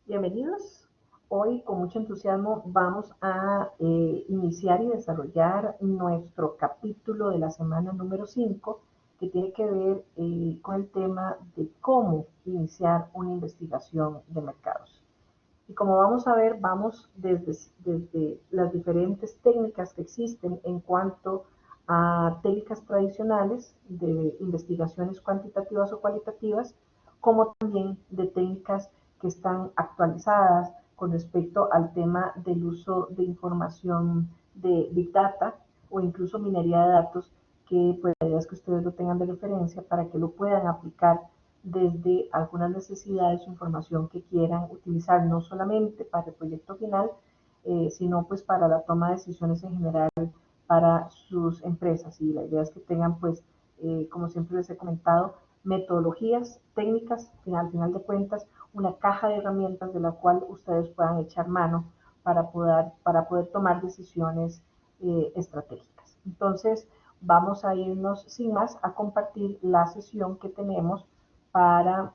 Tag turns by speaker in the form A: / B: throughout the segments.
A: Bienvenidos. Hoy con mucho entusiasmo vamos a iniciar y desarrollar nuestro capítulo de la semana número 5, que tiene que ver con el tema de cómo iniciar una investigación de mercados. Y como vamos a ver, vamos desde las diferentes técnicas que existen en cuanto a técnicas tradicionales de investigaciones cuantitativas o cualitativas, como también de técnicas que están actualizadas con respecto al tema del uso de información de Big Data o incluso minería de datos, que pues la idea es que ustedes lo tengan de referencia para que lo puedan aplicar desde algunas necesidades o información que quieran utilizar, no solamente para el proyecto final, sino pues para la toma de decisiones en general para sus empresas. Y la idea es que tengan pues, como siempre les he comentado, metodologías, técnicas, al final de cuentas, una caja de herramientas de la cual ustedes puedan echar mano para poder tomar decisiones estratégicas. Entonces, vamos a irnos sin más a compartir la sesión que tenemos para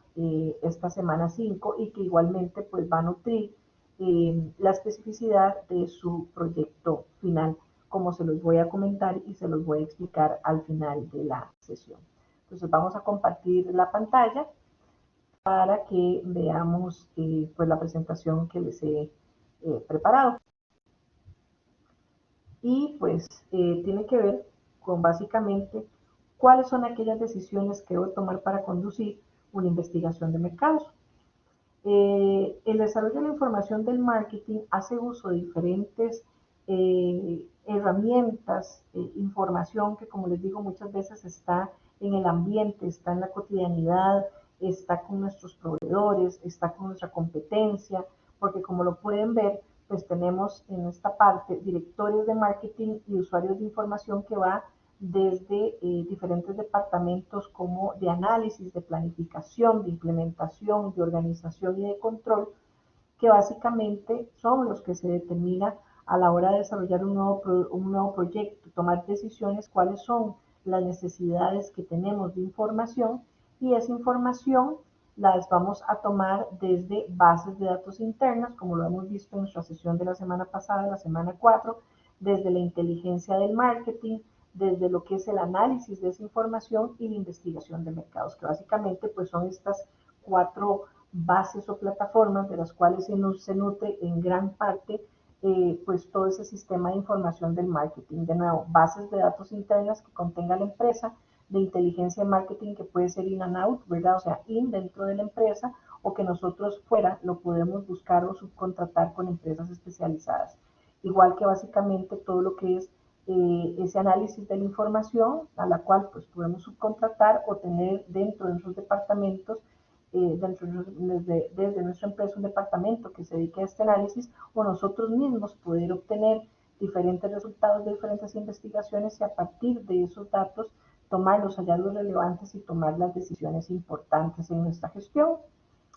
A: esta semana 5 y que igualmente pues va a nutrir la especificidad de su proyecto final, como se los voy a comentar y se los voy a explicar al final de la sesión. Entonces vamos a compartir la pantalla para que veamos pues la presentación que les he preparado. Y pues tiene que ver con básicamente cuáles son aquellas decisiones que debo tomar para conducir una investigación de mercados. El desarrollo de la información del marketing hace uso de diferentes herramientas, información que, como les digo, muchas veces está en el ambiente, está en la cotidianidad, está con nuestros proveedores, está con nuestra competencia, porque como lo pueden ver, pues tenemos en esta parte directores de marketing y usuarios de información que va desde diferentes departamentos como de análisis, de planificación, de implementación, de organización y de control, que básicamente son los que se determina a la hora de desarrollar un nuevo proyecto, tomar decisiones, cuáles son las necesidades que tenemos de información, y esa información las vamos a tomar desde bases de datos internas, como lo hemos visto en nuestra sesión de la semana pasada, la semana 4, desde la inteligencia del marketing, desde lo que es el análisis de esa información y la investigación de mercados, que básicamente pues son estas cuatro bases o plataformas de las cuales se nutre en gran parte pues todo ese sistema de información del marketing. De nuevo, bases de datos internas que contenga la empresa, de inteligencia de marketing que puede ser in and out, ¿verdad? O sea, in dentro de la empresa, o que nosotros fuera lo podemos buscar o subcontratar con empresas especializadas. Igual que básicamente todo lo que es ese análisis de la información a la cual pues podemos subcontratar o tener dentro de nuestros departamentos, desde nuestra empresa un departamento que se dedique a este análisis, o nosotros mismos poder obtener diferentes resultados de diferentes investigaciones y a partir de esos datos tomar los hallazgos relevantes y tomar las decisiones importantes en nuestra gestión.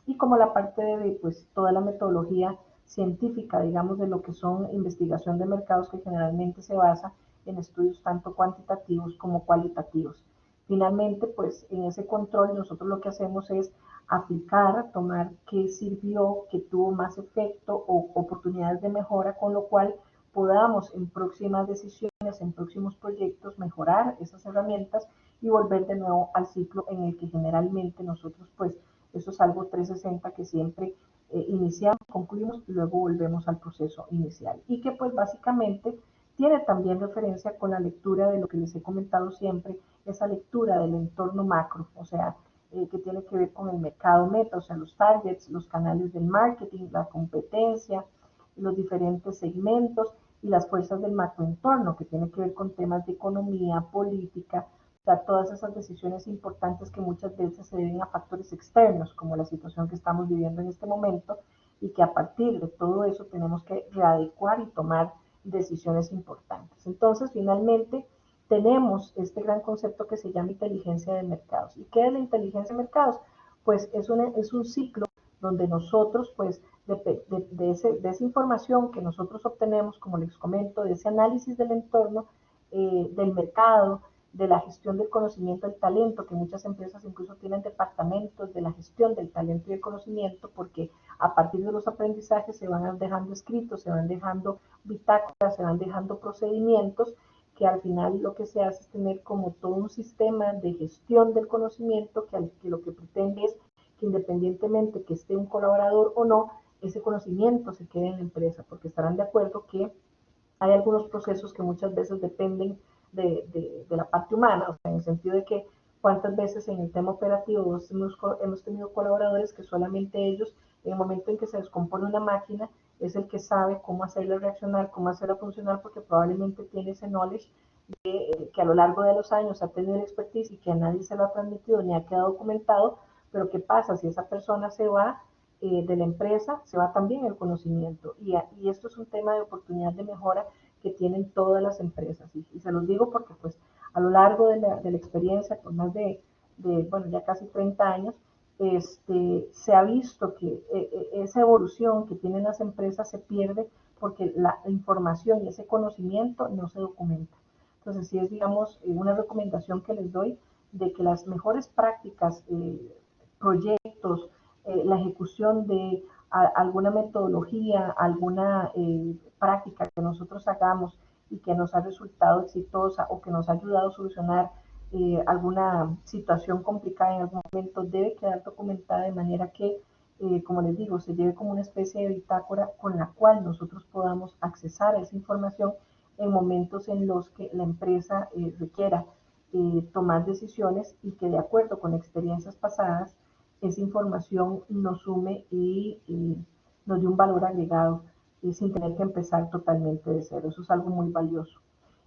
A: Y como la parte de pues, toda la metodología científica, digamos, de lo que son investigación de mercados, que generalmente se basa en estudios tanto cuantitativos como cualitativos. Finalmente, pues en ese control nosotros lo que hacemos es aplicar, tomar qué sirvió, qué tuvo más efecto o oportunidades de mejora, con lo cual podamos en próximas decisiones, en próximos proyectos, mejorar esas herramientas y volver de nuevo al ciclo en el que generalmente nosotros pues eso es algo 360 que siempre iniciamos, concluimos y luego volvemos al proceso inicial. Y que pues básicamente tiene también referencia con la lectura de lo que les he comentado siempre, esa lectura del entorno macro, o sea, que tiene que ver con el mercado meta, o sea, los targets, los canales del marketing, la competencia, los diferentes segmentos y las fuerzas del macroentorno, que tiene que ver con temas de economía, política, o sea, todas esas decisiones importantes que muchas veces se deben a factores externos, como la situación que estamos viviendo en este momento, y que a partir de todo eso tenemos que readecuar y tomar decisiones importantes. Entonces, finalmente, tenemos este gran concepto que se llama inteligencia de mercados. ¿Y qué es la inteligencia de mercados? Pues es un ciclo donde nosotros, pues, de esa información que nosotros obtenemos, como les comento, de ese análisis del entorno, del mercado, de la gestión del conocimiento del talento, que muchas empresas incluso tienen departamentos de la gestión del talento y el conocimiento, porque a partir de los aprendizajes se van dejando escritos, se van dejando bitácoras, se van dejando procedimientos, que al final lo que se hace es tener como todo un sistema de gestión del conocimiento que lo que pretende es que independientemente que esté un colaborador o no, ese conocimiento se quede en la empresa, porque estarán de acuerdo que hay algunos procesos que muchas veces dependen de la parte humana, o sea, en el sentido de que cuántas veces en el tema operativo hemos tenido colaboradores que solamente ellos, en el momento en que se descompone una máquina, es el que sabe cómo hacerla reaccionar, cómo hacerla funcionar, porque probablemente tiene ese knowledge que a lo largo de los años ha tenido el expertise y que a nadie se lo ha transmitido ni ha quedado documentado, pero ¿qué pasa si esa persona se va de la empresa? Se va también el conocimiento y esto es un tema de oportunidad de mejora que tienen todas las empresas y se los digo porque pues a lo largo de la experiencia, por más bueno, ya casi 30 años, se ha visto que esa evolución que tienen las empresas se pierde porque la información y ese conocimiento no se documenta. Entonces, sí es, digamos, una recomendación que les doy de que las mejores prácticas, proyectos, la ejecución de alguna metodología, alguna práctica que nosotros hagamos y que nos ha resultado exitosa o que nos ha ayudado a solucionar alguna situación complicada en algún momento, debe quedar documentada de manera que, como les digo, se lleve como una especie de bitácora con la cual nosotros podamos accesar a esa información en momentos en los que la empresa requiera tomar decisiones y que de acuerdo con experiencias pasadas, esa información nos sume y nos dé un valor agregado sin tener que empezar totalmente de cero. Eso es algo muy valioso.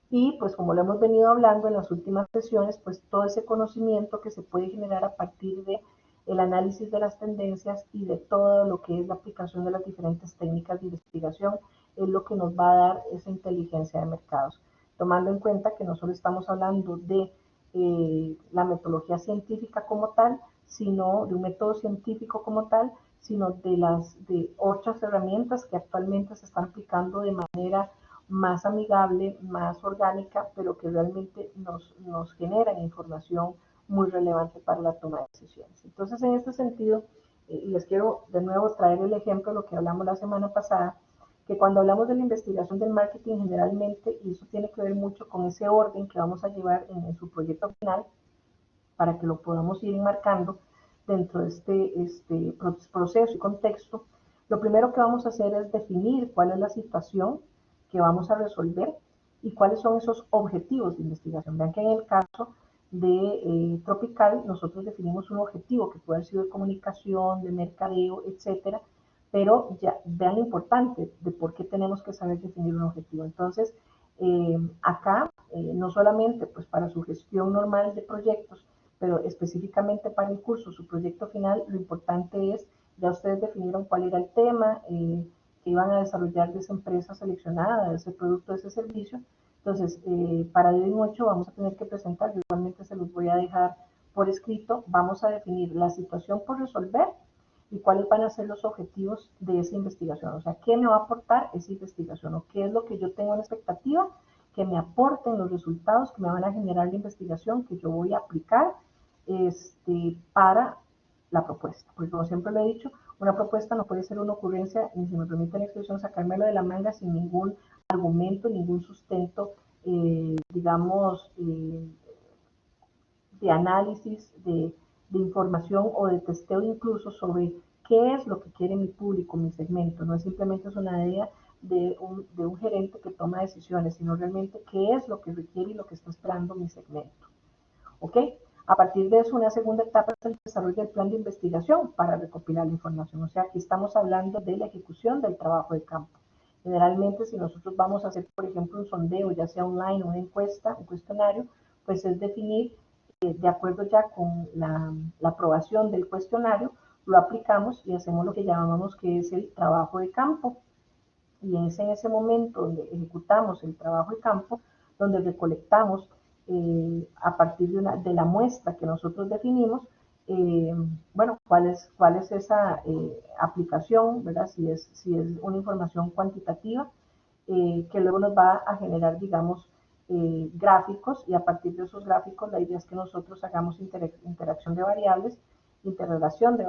A: Y pues como lo hemos venido hablando en las últimas sesiones, pues todo ese conocimiento que se puede generar a partir de el análisis de las tendencias y de todo lo que es la aplicación de las diferentes técnicas de investigación es lo que nos va a dar esa inteligencia de mercados. Tomando en cuenta que no solo estamos hablando de la metodología científica como tal, sino de un método científico como tal, sino de otras herramientas que actualmente se están aplicando de manera más amigable, más orgánica, pero que realmente nos generan información muy relevante para la toma de decisiones. Entonces, en este sentido, y les quiero de nuevo traer el ejemplo de lo que hablamos la semana pasada, que cuando hablamos de la investigación del marketing generalmente, y eso tiene que ver mucho con ese orden que vamos a llevar en su proyecto final, para que lo podamos ir enmarcando dentro de este proceso y contexto, lo primero que vamos a hacer es definir cuál es la situación que vamos a resolver y cuáles son esos objetivos de investigación. Vean que en el caso de Tropical, nosotros definimos un objetivo que puede haber sido de comunicación, de mercadeo, etcétera, pero ya vean lo importante de por qué tenemos que saber definir un objetivo. Entonces, acá, no solamente pues para su gestión normal de proyectos, pero específicamente para el curso, su proyecto final, lo importante es, ya ustedes definieron cuál era el tema que iban a desarrollar de esa empresa seleccionada, de ese producto, de ese servicio. Entonces, para el 8 vamos a tener que presentar, yo igualmente se los voy a dejar por escrito, vamos a definir la situación por resolver y cuáles van a ser los objetivos de esa investigación. O sea, ¿qué me va a aportar esa investigación? ¿O qué es lo que yo tengo en expectativa que me aporten los resultados que me van a generar la investigación que yo voy a aplicar para la propuesta? Porque como siempre lo he dicho, una propuesta no puede ser una ocurrencia, ni si me permite la expresión, sacármelo de la manga sin ningún argumento, ningún sustento, digamos, de análisis, de información o de testeo incluso sobre qué es lo que quiere mi público, mi segmento. No es simplemente es una idea de un gerente que toma decisiones, sino realmente qué es lo que requiere y lo que está esperando mi segmento. ¿Ok? A partir de eso, una segunda etapa es el desarrollo del plan de investigación para recopilar la información. O sea, aquí estamos hablando de la ejecución del trabajo de campo. Generalmente, si nosotros vamos a hacer, por ejemplo, un sondeo, ya sea online o una encuesta, un cuestionario, pues es definir, de acuerdo ya con la aprobación del cuestionario, lo aplicamos y hacemos lo que llamamos que es el trabajo de campo. Y es en ese momento donde ejecutamos el trabajo de campo, donde recolectamos a partir de la muestra que nosotros definimos, bueno, cuál es esa aplicación, ¿verdad? Si es una información cuantitativa, que luego nos va a generar, digamos, gráficos, y a partir de esos gráficos la idea es que nosotros hagamos interacción de variables, interrelación de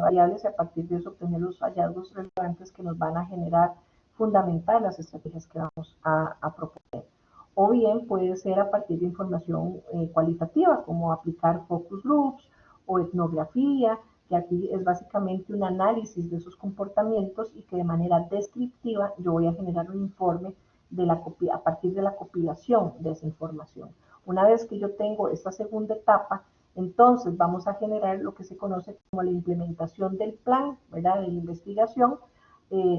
A: variables, y a partir de eso obtener los hallazgos relevantes que nos van a generar fundamentar las estrategias que vamos a proponer. O bien puede ser a partir de información cualitativa, como aplicar focus groups o etnografía, que aquí es básicamente un análisis de esos comportamientos y que de manera descriptiva yo voy a generar un informe a partir de la compilación de esa información. Una vez que yo tengo esta segunda etapa, entonces vamos a generar lo que se conoce como la implementación del plan, ¿verdad?, de la investigación,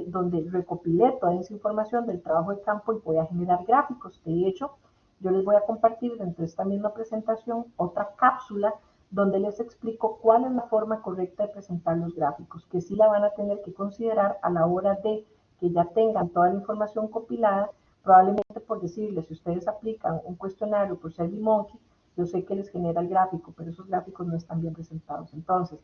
A: donde recopilé toda esa información del trabajo de campo y voy a generar gráficos. De hecho, yo les voy a compartir dentro de esta misma presentación otra cápsula donde les explico cuál es la forma correcta de presentar los gráficos, que sí la van a tener que considerar a la hora de que ya tengan toda la información compilada. Probablemente, por decirles, si ustedes aplican un cuestionario por SurveyMonkey, yo sé que les genera el gráfico, pero esos gráficos no están bien presentados. Entonces,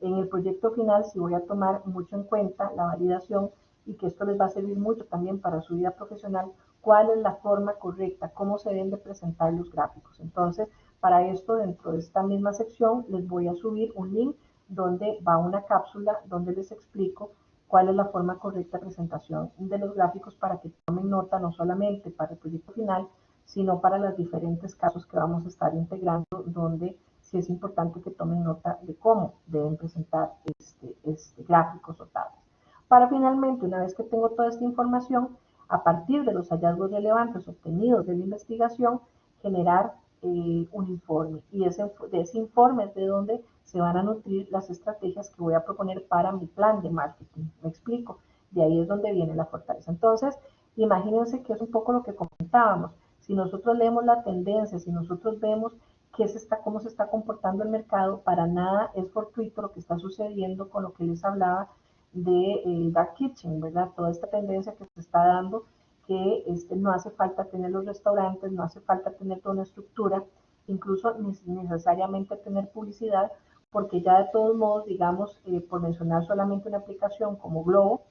A: en el proyecto final sí voy a tomar mucho en cuenta la validación, y que esto les va a servir mucho también para su vida profesional, cuál es la forma correcta, cómo se deben de presentar los gráficos. Entonces, para esto, dentro de esta misma sección, les voy a subir un link donde va una cápsula donde les explico cuál es la forma correcta de presentación de los gráficos, para que tomen nota no solamente para el proyecto final, sino para los diferentes casos que vamos a estar integrando, donde sí es importante que tomen nota de cómo deben presentar gráficos o tablas. Para finalmente, una vez que tengo toda esta información, a partir de los hallazgos relevantes obtenidos de la investigación, generar un informe. Y de ese informe es de donde se van a nutrir las estrategias que voy a proponer para mi plan de marketing. ¿Me explico? De ahí es donde viene la fortaleza. Entonces, imagínense que es un poco lo que comentábamos. Si nosotros leemos la tendencia, si nosotros vemos cómo se está comportando el mercado, para nada es fortuito lo que está sucediendo con lo que les hablaba de Dark Kitchen, ¿verdad? Toda esta tendencia que se está dando, que no hace falta tener los restaurantes, no hace falta tener toda una estructura, incluso necesariamente tener publicidad, porque ya de todos modos, digamos, por mencionar solamente una aplicación como Globo,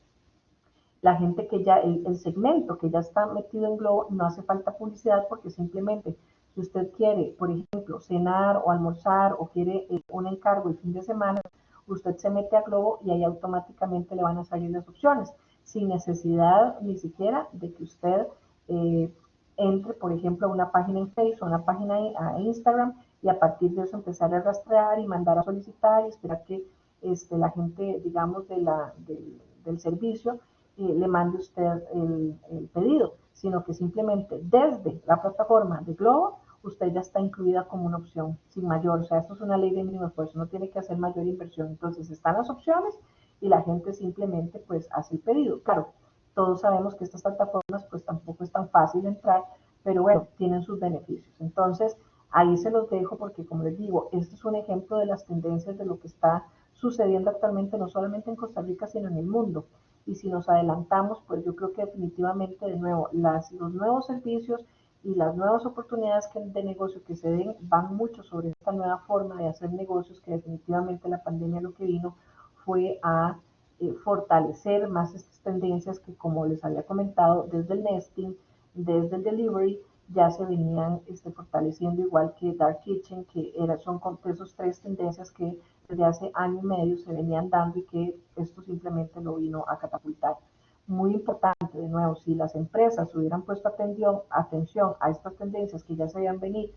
A: la gente que ya, el segmento que ya está metido en Globo, no hace falta publicidad, porque simplemente si usted quiere, por ejemplo, cenar o almorzar, o quiere un encargo el fin de semana, usted se mete a Globo y ahí automáticamente le van a salir las opciones, sin necesidad ni siquiera de que usted eh, entre, por ejemplo, a una página en Facebook o una página a Instagram, y a partir de eso empezar a rastrear y mandar a solicitar y esperar que la gente, digamos, del servicio le mande usted el pedido, sino que simplemente desde la plataforma de Globo usted ya está incluida como una opción sin mayor. O sea, esto es una ley de mínimo esfuerzo, no tiene que hacer mayor inversión. Entonces están las opciones y la gente simplemente pues hace el pedido. Claro, todos sabemos que estas plataformas pues tampoco es tan fácil entrar, pero bueno, tienen sus beneficios. Entonces, ahí se los dejo, porque como les digo, este es un ejemplo de las tendencias de lo que está sucediendo actualmente, no solamente en Costa Rica, sino en el mundo. Y si nos adelantamos, pues yo creo que definitivamente, de nuevo, los nuevos servicios y las nuevas oportunidades de negocio que se den van mucho sobre esta nueva forma de hacer negocios, que definitivamente la pandemia lo que vino fue a fortalecer más estas tendencias que, como les había comentado, desde el nesting, desde el delivery, ya se venían fortaleciendo, igual que Dark Kitchen, que son esos tres tendencias que desde hace año y medio se venían dando, y que esto simplemente lo vino a catapultar. Muy importante, de nuevo, si las empresas hubieran puesto atención a estas tendencias que ya se habían venido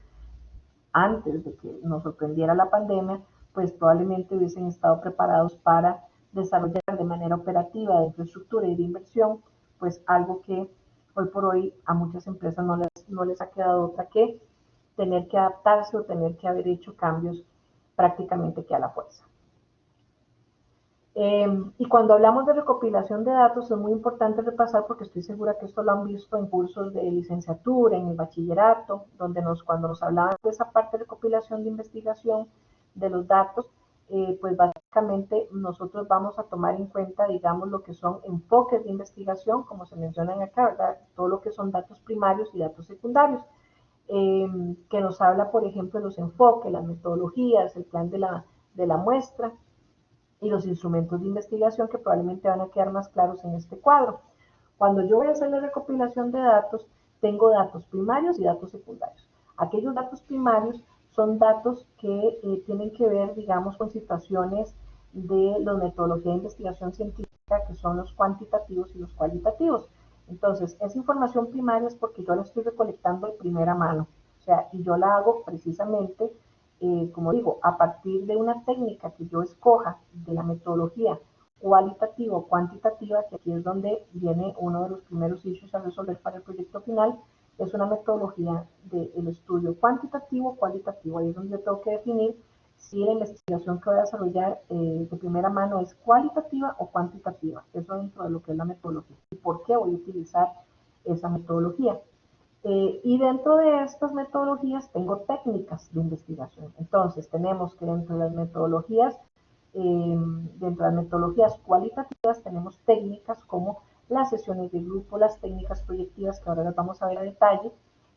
A: antes de que nos sorprendiera la pandemia, pues probablemente hubiesen estado preparados para desarrollar de manera operativa, de infraestructura y de inversión, pues algo que hoy por hoy a muchas empresas no les ha quedado otra que tener que adaptarse o tener que haber hecho cambios prácticamente que a la fuerza. Y cuando hablamos de recopilación de datos es muy importante repasar, porque estoy segura que esto lo han visto en cursos de licenciatura, en el bachillerato, donde cuando nos hablaban de esa parte de recopilación de investigación de los datos, pues básicamente nosotros vamos a tomar en cuenta, digamos, lo que son enfoques de investigación, como se mencionan acá, ¿verdad? Todo lo que son datos primarios y datos secundarios, que nos habla, por ejemplo, de los enfoques, las metodologías, el plan de la muestra y los instrumentos de investigación, que probablemente van a quedar más claros en este cuadro. Cuando yo voy a hacer la recopilación de datos, tengo datos primarios y datos secundarios. Aquellos datos primarios son datos que tienen que ver, digamos, con situaciones de la metodología de investigación científica, que son los cuantitativos y los cualitativos. Entonces, esa información primaria es porque yo la estoy recolectando de primera mano, o sea, y yo la hago precisamente, como digo, a partir de una técnica que yo escoja de la metodología cualitativa o cuantitativa, que aquí es donde viene uno de los primeros issues a resolver para el proyecto final, es una metodología del estudio cuantitativo o cualitativo. Ahí es donde yo tengo que definir si la investigación que voy a desarrollar de primera mano es cualitativa o cuantitativa. Eso dentro de lo que es la metodología. ¿Y por qué voy a utilizar esa metodología? Y dentro de estas metodologías tengo técnicas de investigación. Entonces tenemos que dentro de las metodologías cualitativas tenemos técnicas como las sesiones de grupo, las técnicas proyectivas que ahora las vamos a ver a detalle,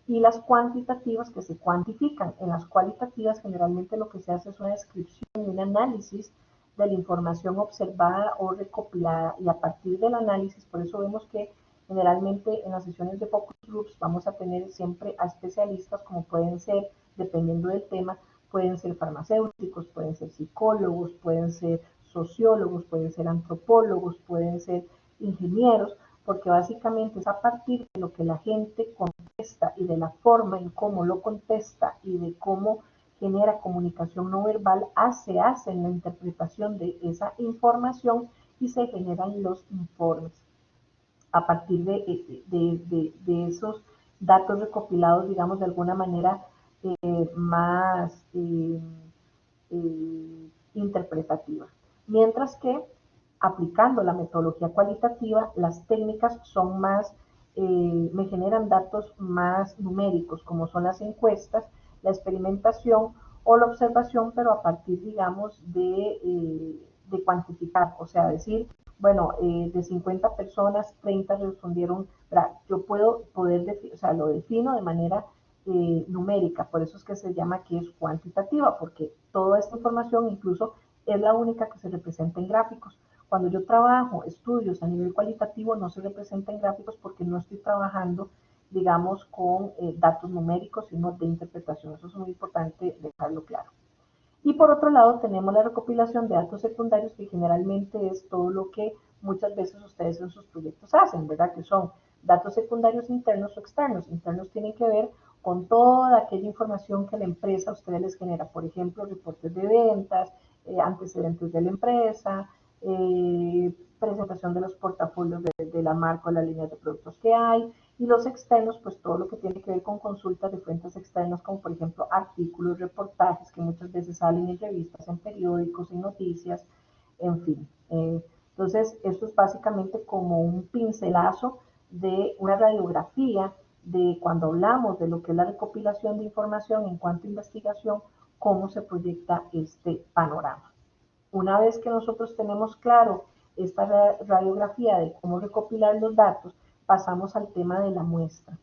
A: y las cuantitativas que se cuantifican. En las cualitativas generalmente lo que se hace es una descripción y un análisis de la información observada o recopilada, y a partir del análisis, por eso vemos que generalmente en las sesiones de focus groups vamos a tener siempre a especialistas, como pueden ser, dependiendo del tema, pueden ser farmacéuticos, pueden ser psicólogos, pueden ser sociólogos, pueden ser antropólogos, pueden ser ingenieros, porque básicamente es a partir de lo que la gente contesta y de la forma en cómo lo contesta y de cómo genera comunicación no verbal, se hace la interpretación de esa información y se generan los informes a partir de esos datos recopilados, digamos, de alguna manera más interpretativa. Mientras que aplicando la metodología cualitativa, las técnicas son más, me generan datos más numéricos, como son las encuestas, la experimentación o la observación, pero a partir, digamos, de cuantificar, o sea, decir, bueno, de 50 personas, 30 respondieron, yo o sea, lo defino de manera numérica, por eso es que se llama que es cuantitativa, porque toda esta información incluso es la única que se representa en gráficos. Cuando yo trabajo estudios a nivel cualitativo no se representa en gráficos porque no estoy trabajando, digamos, con datos numéricos, sino de interpretación. Eso es muy importante dejarlo claro. Y por otro lado tenemos la recopilación de datos secundarios, que generalmente es todo lo que muchas veces ustedes en sus proyectos hacen, ¿verdad? Que son datos secundarios internos o externos. Internos tienen que ver con toda aquella información que la empresa a ustedes les genera, por ejemplo, reportes de ventas, antecedentes de la empresa, presentación de los portafolios de la marca o las líneas de productos que hay, y los externos, pues todo lo que tiene que ver con consultas de fuentes externas, como por ejemplo artículos, reportajes que muchas veces salen en revistas, en periódicos, en noticias, en fin. Entonces, esto es básicamente como un pincelazo de una radiografía de cuando hablamos de lo que es la recopilación de información en cuanto a investigación, cómo se proyecta este panorama. Una vez que nosotros tenemos claro esta radiografía de cómo recopilar los datos, pasamos al tema de la muestra.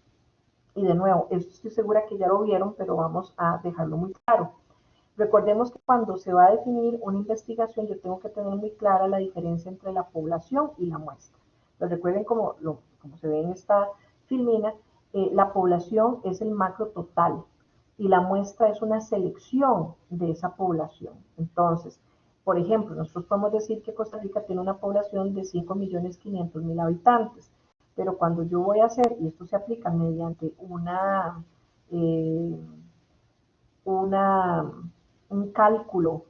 A: Y de nuevo, esto estoy segura que ya lo vieron, pero vamos a dejarlo muy claro. Recordemos que cuando se va a definir una investigación, yo tengo que tener muy clara la diferencia entre la población y la muestra. Pero recuerden como se ve en esta filmina, la población es el macro total y la muestra es una selección de esa población. Entonces, por ejemplo, nosotros podemos decir que Costa Rica tiene una población de 5.500.000 habitantes, pero cuando yo voy a hacer, y esto se aplica mediante eh, una, un cálculo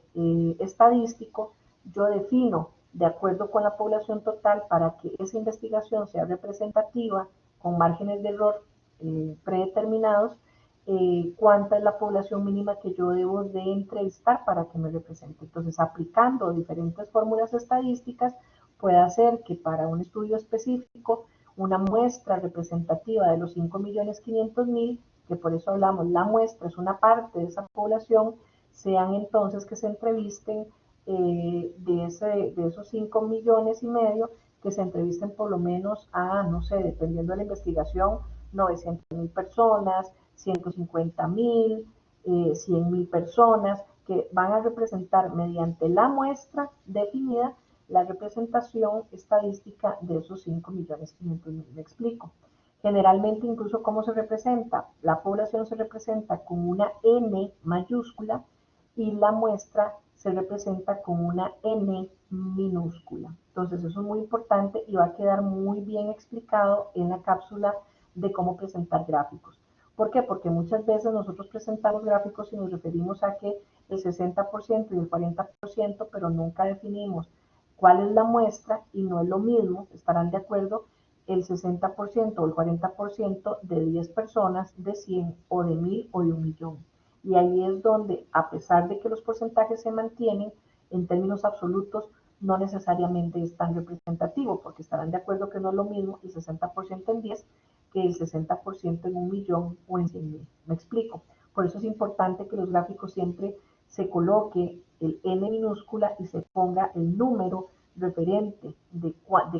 A: estadístico, yo defino de acuerdo con la población total para que esa investigación sea representativa con márgenes de error predeterminados, cuánta es la población mínima que yo debo de entrevistar para que me represente. Entonces, aplicando diferentes fórmulas estadísticas, puede hacer que para un estudio específico, una muestra representativa de los 5.500.000, que por eso hablamos, la muestra es una parte de esa población, sean entonces que se entrevisten de esos 5.500.000, que se entrevisten por lo menos a, no sé, dependiendo de la investigación, 900.000 personas, 150.000, 100.000 personas, que van a representar mediante la muestra definida la representación estadística de esos 5.500.000. Me explico. Generalmente, incluso, ¿cómo se representa? La población se representa con una N mayúscula y la muestra se representa con una N minúscula. Entonces, eso es muy importante y va a quedar muy bien explicado en la cápsula de cómo presentar gráficos. ¿Por qué? Porque muchas veces nosotros presentamos gráficos y nos referimos a que el 60% y el 40%, pero nunca definimos cuál es la muestra y no es lo mismo, estarán de acuerdo, el 60% o el 40% de 10 personas, de 100 o de 1000 o de 1.000.000. Y ahí es donde, a pesar de que los porcentajes se mantienen, en términos absolutos, no necesariamente es tan representativo, porque estarán de acuerdo que no es lo mismo el 60% en 10 que el 60% en 1.000.000 o en 100.000. ¿Me explico? Por eso es importante que los gráficos siempre se coloque el N minúscula y se ponga el número referente de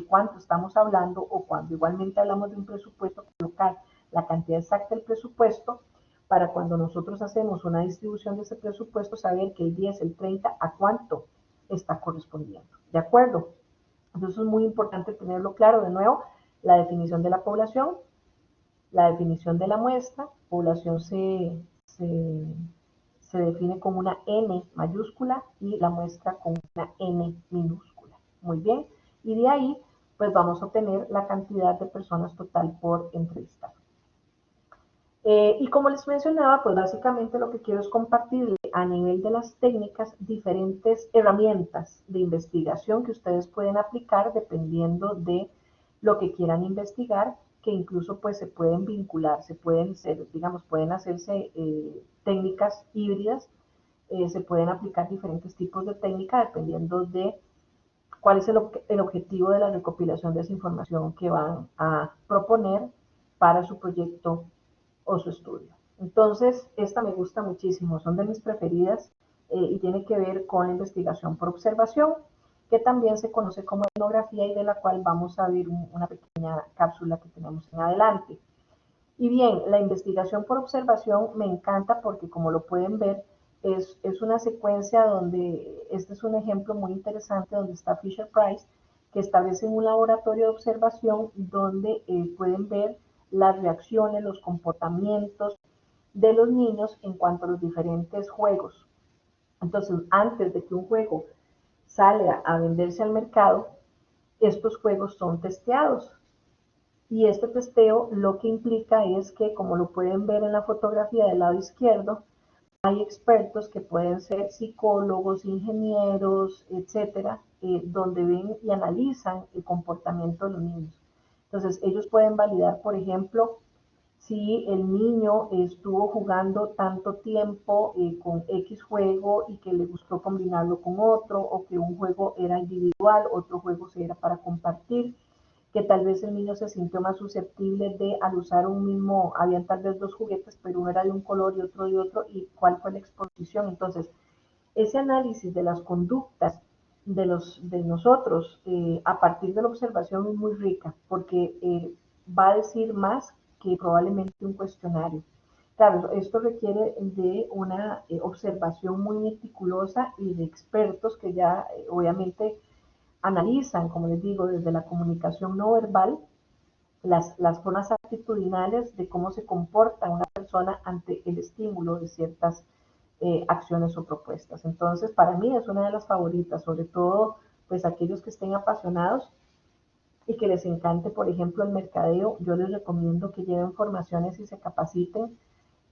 A: cuánto estamos hablando, o cuando igualmente hablamos de un presupuesto, colocar la cantidad exacta del presupuesto para cuando nosotros hacemos una distribución de ese presupuesto saber que el 10, el 30, a cuánto está correspondiendo. ¿De acuerdo? Entonces es muy importante tenerlo claro. De nuevo, la definición de la población, la definición de la muestra. Población se define con una N mayúscula y la muestra con una N minúscula. Muy bien. Y de ahí, pues vamos a obtener la cantidad de personas total por entrevistar. Y como les mencionaba, pues básicamente lo que quiero es compartirle a nivel de las técnicas diferentes herramientas de investigación que ustedes pueden aplicar dependiendo de lo que quieran investigar, que incluso pues se pueden vincular, se pueden ser, digamos, pueden hacerse técnicas híbridas, se pueden aplicar diferentes tipos de técnica dependiendo de cuál es el objetivo de la recopilación de esa información que van a proponer para su proyecto o su estudio. Entonces, esta me gusta muchísimo, son de mis preferidas, y tiene que ver con la investigación por observación, que también se conoce como etnografía y de la cual vamos a ver una pequeña cápsula que tenemos en adelante. Y bien, la investigación por observación me encanta porque, como lo pueden ver, es una secuencia donde, este es un ejemplo muy interesante donde está Fisher Price, que establece un laboratorio de observación donde pueden ver las reacciones, los comportamientos de los niños en cuanto a los diferentes juegos. Entonces, antes de que un juego salga a venderse al mercado, estos juegos son testeados. Y este testeo lo que implica es que, como lo pueden ver en la fotografía del lado izquierdo, hay expertos que pueden ser psicólogos, ingenieros, etcétera, donde ven y analizan el comportamiento de los niños. Entonces, ellos pueden validar, por ejemplo, si el niño estuvo jugando tanto tiempo con X juego y que le gustó combinarlo con otro, o que un juego era individual, otro juego se era para compartir, que tal vez el niño se sintió más susceptible de, al usar un mismo, habían tal vez dos juguetes, pero uno era de un color y otro de otro, y cuál fue la exposición. Entonces, ese análisis de las conductas de nosotros a partir de la observación es muy rica, porque va a decir más que probablemente un cuestionario. Claro, esto requiere de una observación muy meticulosa y de expertos que ya obviamente analizan, como les digo, desde la comunicación no verbal, las formas actitudinales de cómo se comporta una persona ante el estímulo de ciertas acciones o propuestas. Entonces, para mí es una de las favoritas, sobre todo pues aquellos que estén apasionados y que les encante, por ejemplo, el mercadeo. Yo les recomiendo que lleven formaciones y se capaciten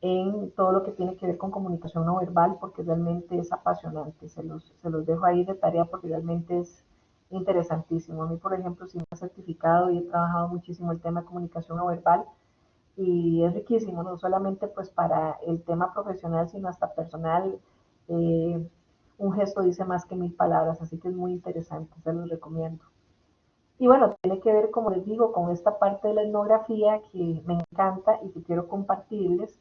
A: en todo lo que tiene que ver con comunicación no verbal, porque realmente es apasionante. Se los dejo ahí de tarea porque realmente es interesantísimo. A mí, por ejemplo, sí me he certificado y he trabajado muchísimo el tema de comunicación no verbal, y es riquísimo, no solamente pues para el tema profesional, sino hasta personal. Eh, un gesto dice más que 1000 palabras, así que es muy interesante, se los recomiendo. Y bueno, tiene que ver, como les digo, con esta parte de la etnografía que me encanta y que quiero compartirles,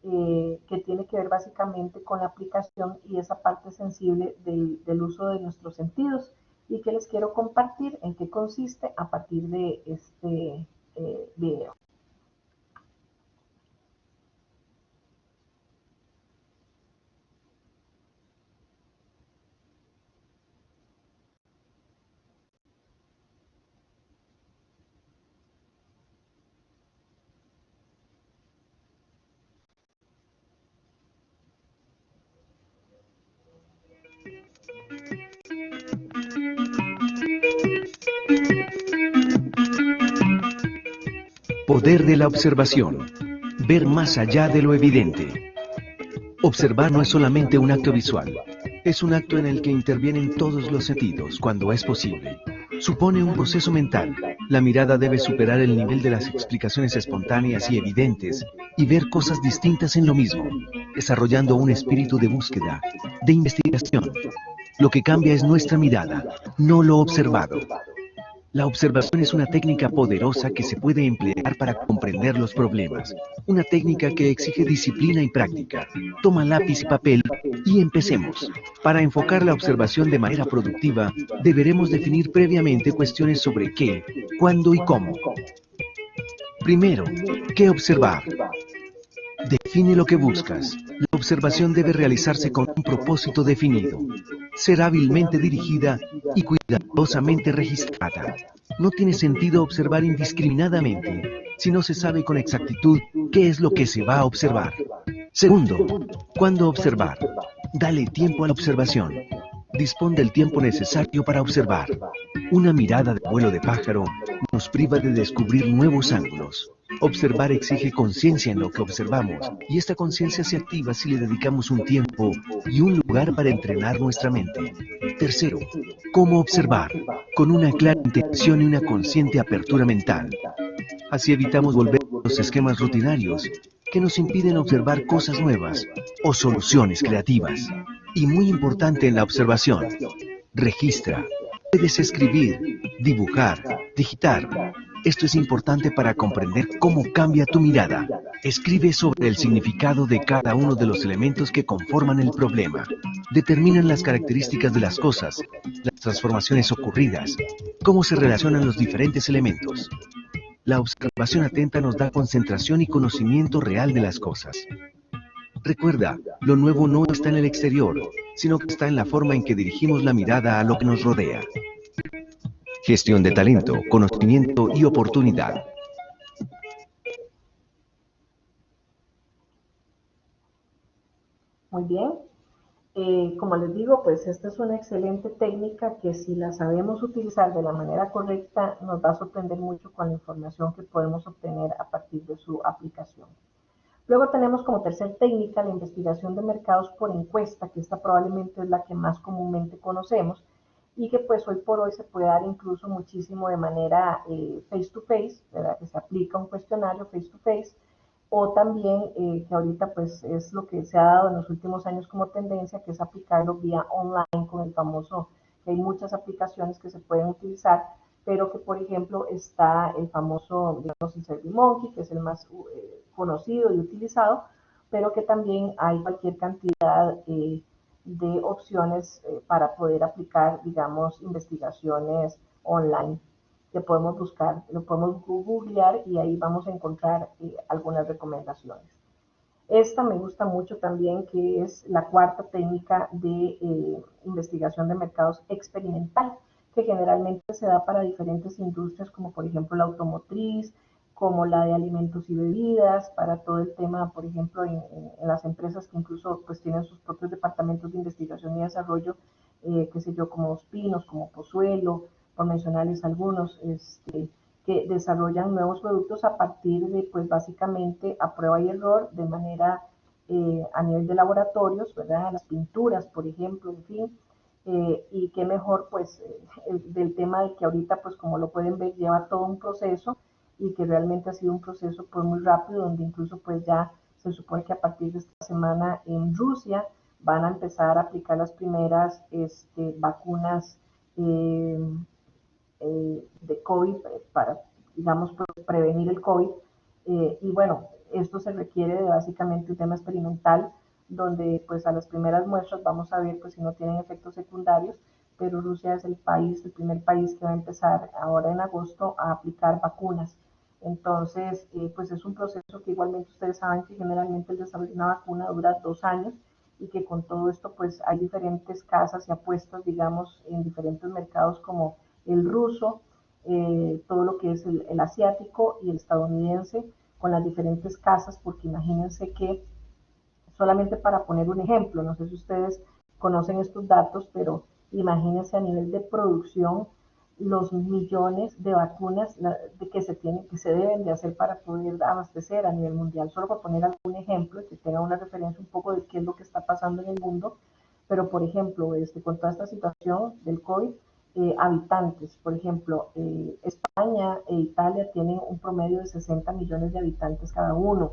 A: que tiene que ver básicamente con la aplicación y esa parte sensible del uso de nuestros sentidos, y que les quiero compartir en qué consiste a partir de este video.
B: Poder de la observación. Ver más allá de lo evidente. Observar no es solamente un acto visual. Es un acto en el que intervienen todos los sentidos cuando es posible. Supone un proceso mental. La mirada debe superar el nivel de las explicaciones espontáneas y evidentes y ver cosas distintas en lo mismo, desarrollando un espíritu de búsqueda, de investigación. Lo que cambia es nuestra mirada, no lo observado. La observación es una técnica poderosa que se puede emplear para comprender los problemas. Una técnica que exige disciplina y práctica. Toma lápiz y papel y empecemos. Para enfocar la observación de manera productiva, deberemos definir previamente cuestiones sobre qué, cuándo y cómo. Primero, ¿qué observar? Define lo que buscas. La observación debe realizarse con un propósito definido. Ser hábilmente dirigida y cuidadosamente registrada. No tiene sentido observar indiscriminadamente si no se sabe con exactitud qué es lo que se va a observar. Segundo, ¿cuándo observar? Dale tiempo a la observación. Dispón del tiempo necesario para observar. Una mirada de vuelo de pájaro nos priva de descubrir nuevos ángulos. Observar exige conciencia en lo que observamos, y esta conciencia se activa si le dedicamos un tiempo y un lugar para entrenar nuestra mente. Tercero, ¿cómo observar? Con una clara intención y una consciente apertura mental. Así evitamos volver a los esquemas rutinarios que nos impiden observar cosas nuevas o soluciones creativas. Y muy importante en la observación, registra. Puedes escribir, dibujar, digitar. Esto es importante para comprender cómo cambia tu mirada. Escribe sobre el significado de cada uno de los elementos que conforman el problema. Determinan las características de las cosas, las transformaciones ocurridas, cómo se relacionan los diferentes elementos. La observación atenta nos da concentración y conocimiento real de las cosas. Recuerda, lo nuevo no está en el exterior, sino que está en la forma en que dirigimos la mirada a lo que nos rodea. Gestión de talento, conocimiento y oportunidad.
A: Muy bien. Como les digo, pues esta es una excelente técnica que si la sabemos utilizar de la manera correcta nos va a sorprender mucho con la información que podemos obtener a partir de su aplicación. Luego tenemos como tercer técnica la investigación de mercados por encuesta, que esta probablemente es la que más comúnmente conocemos y que pues hoy por hoy se puede dar incluso muchísimo de manera face to face, ¿verdad? Que se aplica un cuestionario face to face, o también que ahorita pues es lo que se ha dado en los últimos años como tendencia, que es aplicarlo vía online con el famoso, que hay muchas aplicaciones que se pueden utilizar, pero que por ejemplo está el famoso, digamos, el SurveyMonkey, que es el más conocido y utilizado, pero que también hay cualquier cantidad de opciones para poder aplicar, digamos, investigaciones online que podemos buscar, lo podemos googlear y ahí vamos a encontrar algunas recomendaciones. Esta me gusta mucho también, que es la cuarta técnica de investigación de mercados experimental, que generalmente se da para diferentes industrias, como por ejemplo la automotriz, como la de alimentos y bebidas, para todo el tema, por ejemplo, en las empresas que incluso pues tienen sus propios departamentos de investigación y desarrollo, qué sé yo, como Ospinos, como Pozuelo, por mencionarles algunos, que desarrollan nuevos productos a partir de, pues básicamente, a prueba y error, de manera a nivel de laboratorios, ¿verdad? Las pinturas, por ejemplo, en fin, y qué mejor, pues, del tema de que ahorita, pues, como lo pueden ver, lleva todo un proceso y que realmente ha sido un proceso, pues, muy rápido, donde incluso, pues, ya se supone que a partir de esta semana en Rusia van a empezar a aplicar las primeras vacunas eh, de COVID para, digamos, prevenir el COVID. Y bueno, esto se requiere de básicamente un tema experimental donde pues a las primeras muestras vamos a ver pues si no tienen efectos secundarios, pero Rusia es el país, el primer país que va a empezar ahora en agosto a aplicar vacunas. Entonces, pues es un proceso que igualmente ustedes saben que generalmente el desarrollo de una vacuna dura 2 años y que con todo esto pues hay diferentes casas y apuestas, digamos, en diferentes mercados como el ruso, todo lo que es el asiático y el estadounidense, con las diferentes casas, porque imagínense que, solamente para poner un ejemplo, no sé si ustedes conocen estos datos, pero imagínense a nivel de producción, los millones de vacunas que se deben de hacer para poder abastecer a nivel mundial. Solo para poner algún ejemplo y que tenga una referencia un poco de qué es lo que está pasando en el mundo, pero por ejemplo, con toda esta situación del COVID, habitantes, por ejemplo, España e Italia tienen un promedio de 60 millones de habitantes cada uno.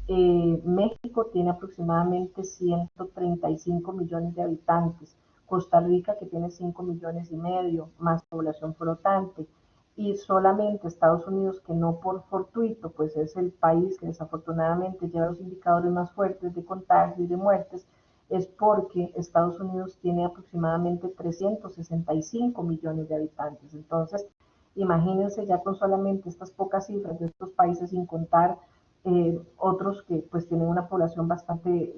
A: México tiene aproximadamente 135 millones de habitantes. Costa Rica, que tiene 5 millones y medio, más población flotante. Y solamente Estados Unidos, que no por fortuito, pues es el país que desafortunadamente lleva los indicadores más fuertes de contagios y de muertes, es porque Estados Unidos tiene aproximadamente 365 millones de habitantes. Entonces, imagínense ya con solamente estas pocas cifras de estos países, sin contar otros que pues tienen una población bastante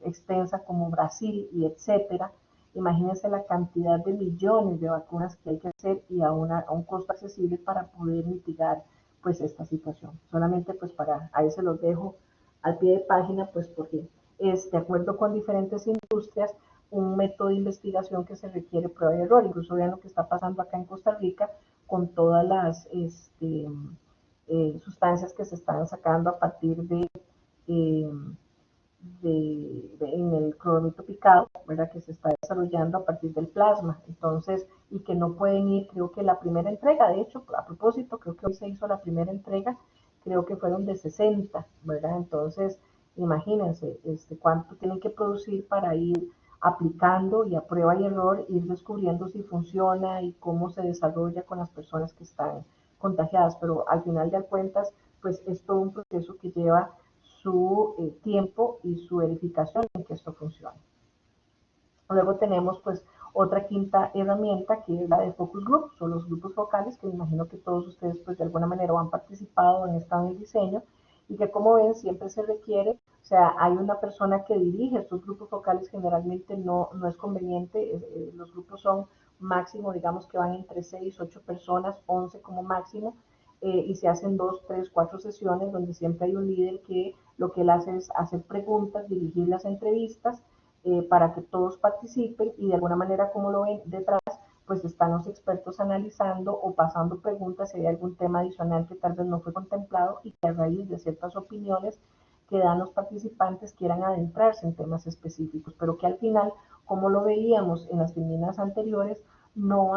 A: extensa como Brasil y etcétera. Imagínense la cantidad de millones de vacunas que hay que hacer y a un costo accesible para poder mitigar pues esta situación. Solamente pues para, ahí se los dejo al pie de página, pues porque es de acuerdo con diferentes industrias un método de investigación que se requiere prueba y error. Incluso vean lo que está pasando acá en Costa Rica con todas las sustancias que se están sacando a partir eh, en el cloromito picado, ¿verdad? Que se está desarrollando a partir del plasma. Entonces, y que no pueden ir, creo que la primera entrega, de hecho, a propósito, creo que hoy se hizo la primera entrega, creo que fueron de 60, ¿verdad? Entonces, imagínense cuánto tienen que producir para ir aplicando y a prueba y error, ir descubriendo si funciona y cómo se desarrolla con las personas que están contagiadas. Pero al final de cuentas, pues es todo un proceso que lleva su tiempo y su verificación en que esto funcione. Luego tenemos pues otra quinta herramienta que es la de focus groups o los grupos focales, que me imagino que todos ustedes pues de alguna manera han participado en el diseño y que como ven siempre se requiere, o sea, hay una persona que dirige estos grupos focales, generalmente no es conveniente, los grupos son máximo, digamos que van entre 6, 8 personas, 11 como máximo, y se hacen 2, 3, 4 sesiones donde siempre hay un líder que lo que él hace es hacer preguntas, dirigir las entrevistas, para que todos participen y de alguna manera, como lo ven detrás, pues están los expertos analizando o pasando preguntas si hay algún tema adicional que tal vez no fue contemplado y que a raíz de ciertas opiniones que dan los participantes quieran adentrarse en temas específicos, pero que al final, como lo veíamos en las terminas anteriores, no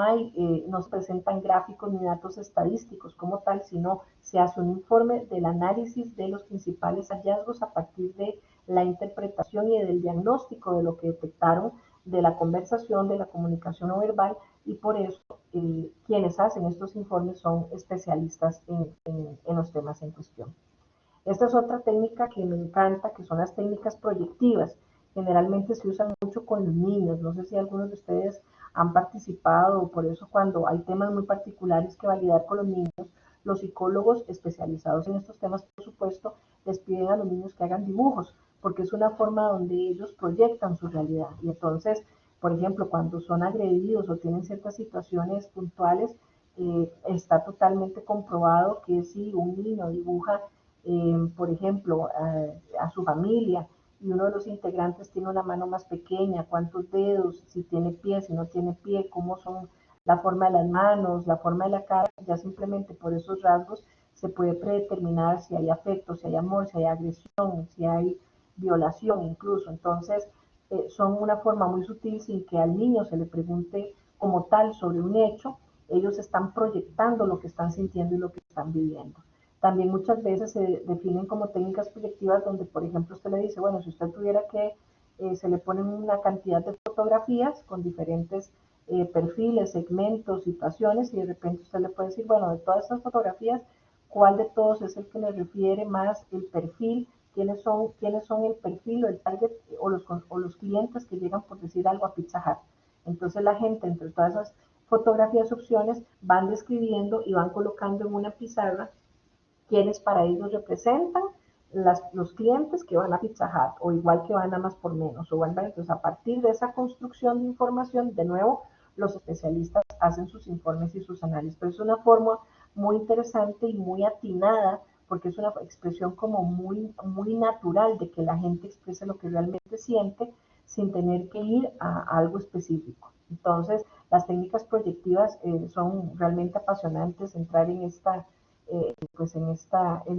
A: se presentan gráficos ni datos estadísticos como tal, sino se hace un informe del análisis de los principales hallazgos a partir de la interpretación y del diagnóstico de lo que detectaron de la conversación, de la comunicación no verbal, y por eso quienes hacen estos informes son especialistas en los temas en cuestión. Esta es otra técnica que me encanta, que son las técnicas proyectivas. Generalmente se usan mucho con los niños. No sé si algunos de ustedes han participado, por eso cuando hay temas muy particulares que validar con los niños, los psicólogos especializados en estos temas, por supuesto, les piden a los niños que hagan dibujos, porque es una forma donde ellos proyectan su realidad. Y entonces, por ejemplo, cuando son agredidos o tienen ciertas situaciones puntuales, está totalmente comprobado que si un niño dibuja por ejemplo, a su familia y uno de los integrantes tiene una mano más pequeña, cuántos dedos, si tiene pie, si no tiene pie, cómo son la forma de las manos, la forma de la cara, ya simplemente por esos rasgos se puede predeterminar si hay afecto, si hay amor, si hay agresión, si hay violación incluso. Entonces, son una forma muy sutil sin que al niño se le pregunte como tal sobre un hecho, ellos están proyectando lo que están sintiendo y lo que están viviendo. También muchas veces se definen como técnicas proyectivas donde, por ejemplo, usted le dice, bueno, si usted tuviera que, se le ponen una cantidad de fotografías con diferentes perfiles, segmentos, situaciones, y de repente usted le puede decir, bueno, de todas estas fotografías, ¿cuál de todos es el que le refiere más el perfil? Quiénes son el perfil o el target o los clientes que llegan, por decir algo, a Pizza Hut? Entonces la gente, entre todas esas fotografías, opciones, van describiendo y van colocando en una pizarra quienes para ellos representan los clientes que van a Pizza Hut o igual que van a Más por Menos. O van, entonces, a partir de esa construcción de información, de nuevo, los especialistas hacen sus informes y sus análisis. Pero es una forma muy interesante y muy atinada porque es una expresión como muy natural de que la gente exprese lo que realmente siente sin tener que ir a algo específico. Entonces, las técnicas proyectivas son realmente apasionantes. Entrar en en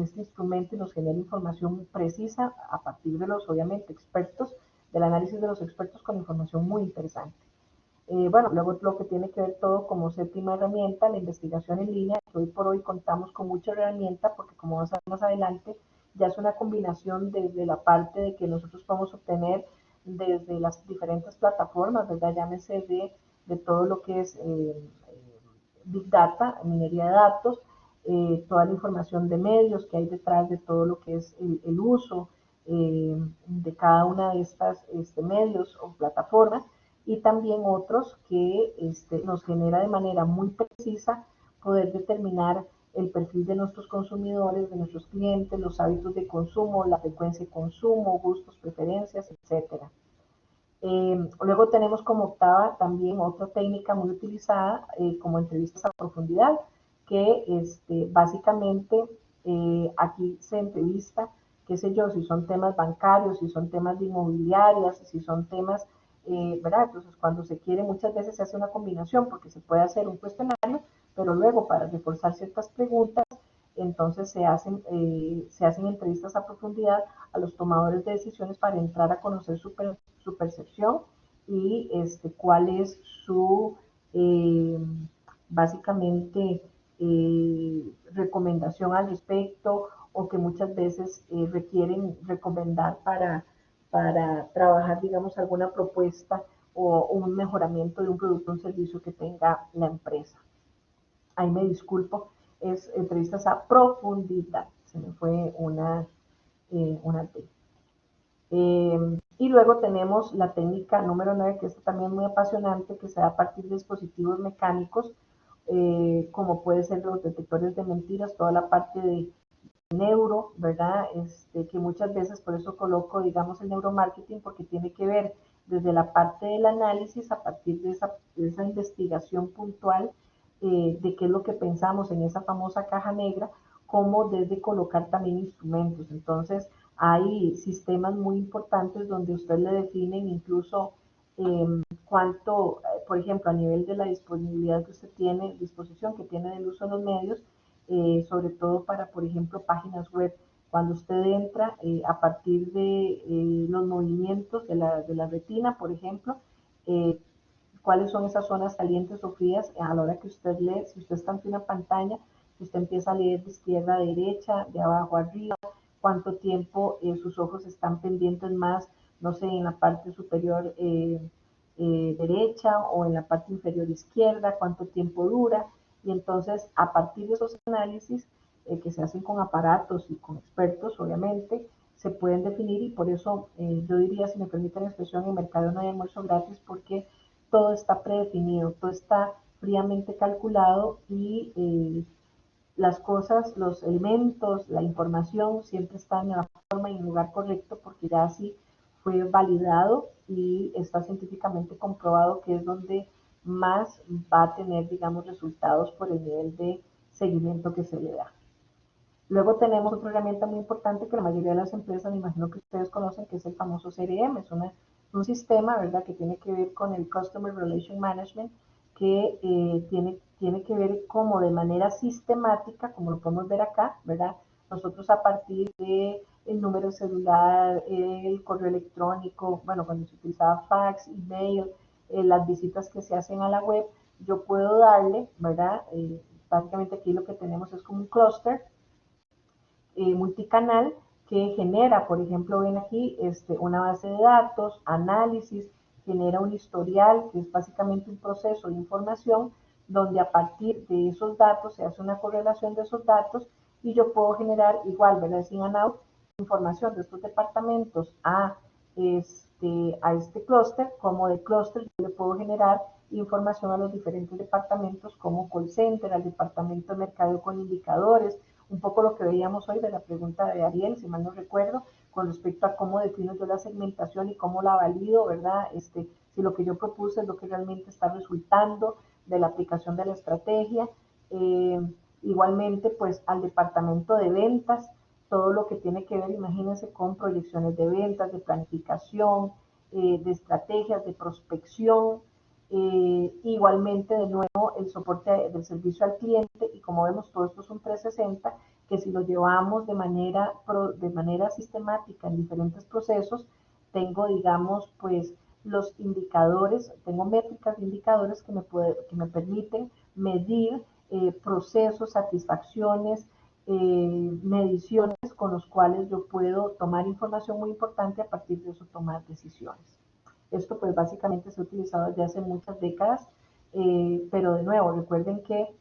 A: este instrumento y nos genera información precisa a partir de los, obviamente, expertos, del análisis de los expertos con información muy interesante. Bueno, luego lo que tiene que ver todo como séptima herramienta, la investigación en línea, que hoy por hoy contamos con mucha herramienta porque como vamos a ver más adelante, ya es una combinación desde la parte de que nosotros podemos obtener desde las diferentes plataformas, ¿verdad? Llámese de todo lo que es Big Data, minería de datos, toda la información de medios que hay detrás de todo lo que es el uso de cada una de estas medios o plataformas, y también otros que nos genera de manera muy precisa poder determinar el perfil de nuestros consumidores, de nuestros clientes, los hábitos de consumo, la frecuencia de consumo, gustos, preferencias, etcétera. Luego tenemos como octava también otra técnica muy utilizada como entrevistas a profundidad, que básicamente aquí se entrevista, qué sé yo, si son temas bancarios, si son temas de inmobiliarias, si son temas, ¿verdad? Entonces cuando se quiere muchas veces se hace una combinación porque se puede hacer un cuestionario, pero luego para reforzar ciertas preguntas, entonces se hacen entrevistas a profundidad a los tomadores de decisiones para entrar a conocer su percepción y cuál es su, eh, básicamente, recomendación al respecto, o que muchas veces requieren recomendar para trabajar, digamos, alguna propuesta o un mejoramiento de un producto o un servicio que tenga la empresa. Ahí me disculpo, es entrevistas a profundidad, se me fue una T. Y luego tenemos la técnica número 9, que es también muy apasionante, que se da a partir de dispositivos mecánicos, como puede ser los detectores de mentiras, toda la parte de neuro, ¿verdad? Que muchas veces por eso coloco, digamos, el neuromarketing, porque tiene que ver desde la parte del análisis a partir de esa investigación puntual de qué es lo que pensamos en esa famosa caja negra, como desde colocar también instrumentos. Entonces, hay sistemas muy importantes donde usted le definen incluso cuánto, por ejemplo, a nivel de la disponibilidad que usted tiene, disposición que tiene del uso de los medios, sobre todo para, por ejemplo, páginas web. Cuando usted entra a partir de los movimientos de la retina, por ejemplo, cuáles son esas zonas calientes o frías a la hora que usted lee, si usted está ante una pantalla, si usted empieza a leer de izquierda a derecha, de abajo a arriba, cuánto tiempo sus ojos están pendientes más, no sé, en la parte superior derecha o en la parte inferior izquierda, cuánto tiempo dura. Y entonces, a partir de esos análisis que se hacen con aparatos y con expertos, obviamente, se pueden definir, y por eso yo diría, si me permiten la expresión, en mercado no hay almuerzo gratis, porque todo está predefinido, todo está fríamente calculado y las cosas, los elementos, la información siempre están en la forma y en el lugar correcto, porque ya así fue validado y está científicamente comprobado que es donde más va a tener, digamos, resultados por el nivel de seguimiento que se le da. Luego tenemos otra herramienta muy importante que la mayoría de las empresas, me imagino que ustedes conocen, que es el famoso CRM. Es un sistema, ¿verdad?, que tiene que ver con el Customer Relation Management, que tiene que ver como de manera sistemática, como lo podemos ver acá, ¿verdad? Nosotros a partir de el número celular, el correo electrónico, bueno, cuando se utilizaba fax, email, las visitas que se hacen a la web, yo puedo darle, ¿verdad? Básicamente aquí lo que tenemos es como un clúster multicanal que genera, por ejemplo, ven aquí, una base de datos, análisis, genera un historial, que es básicamente un proceso de información, donde a partir de esos datos se hace una correlación de esos datos, y yo puedo generar igual, ¿verdad? Sin out, información de estos departamentos a este clúster, como de clúster yo le puedo generar información a los diferentes departamentos, como call center, al departamento de mercado con indicadores, un poco lo que veíamos hoy de la pregunta de Ariel, si mal no recuerdo, con respecto a cómo defino yo la segmentación y cómo la valido, ¿verdad? Si lo que yo propuse es lo que realmente está resultando de la aplicación de la estrategia. Igualmente, pues al departamento de ventas, todo lo que tiene que ver, imagínense, con proyecciones de ventas, de planificación, de estrategias de prospección, igualmente de nuevo el soporte del servicio al cliente, y como vemos todo esto es un 360 que si lo llevamos de manera sistemática en diferentes procesos, tengo digamos pues los indicadores, tengo métricas de indicadores que me permiten medir procesos, satisfacciones, mediciones con los cuales yo puedo tomar información muy importante, a partir de eso tomar decisiones. Esto pues básicamente se ha utilizado desde hace muchas décadas, pero de nuevo recuerden que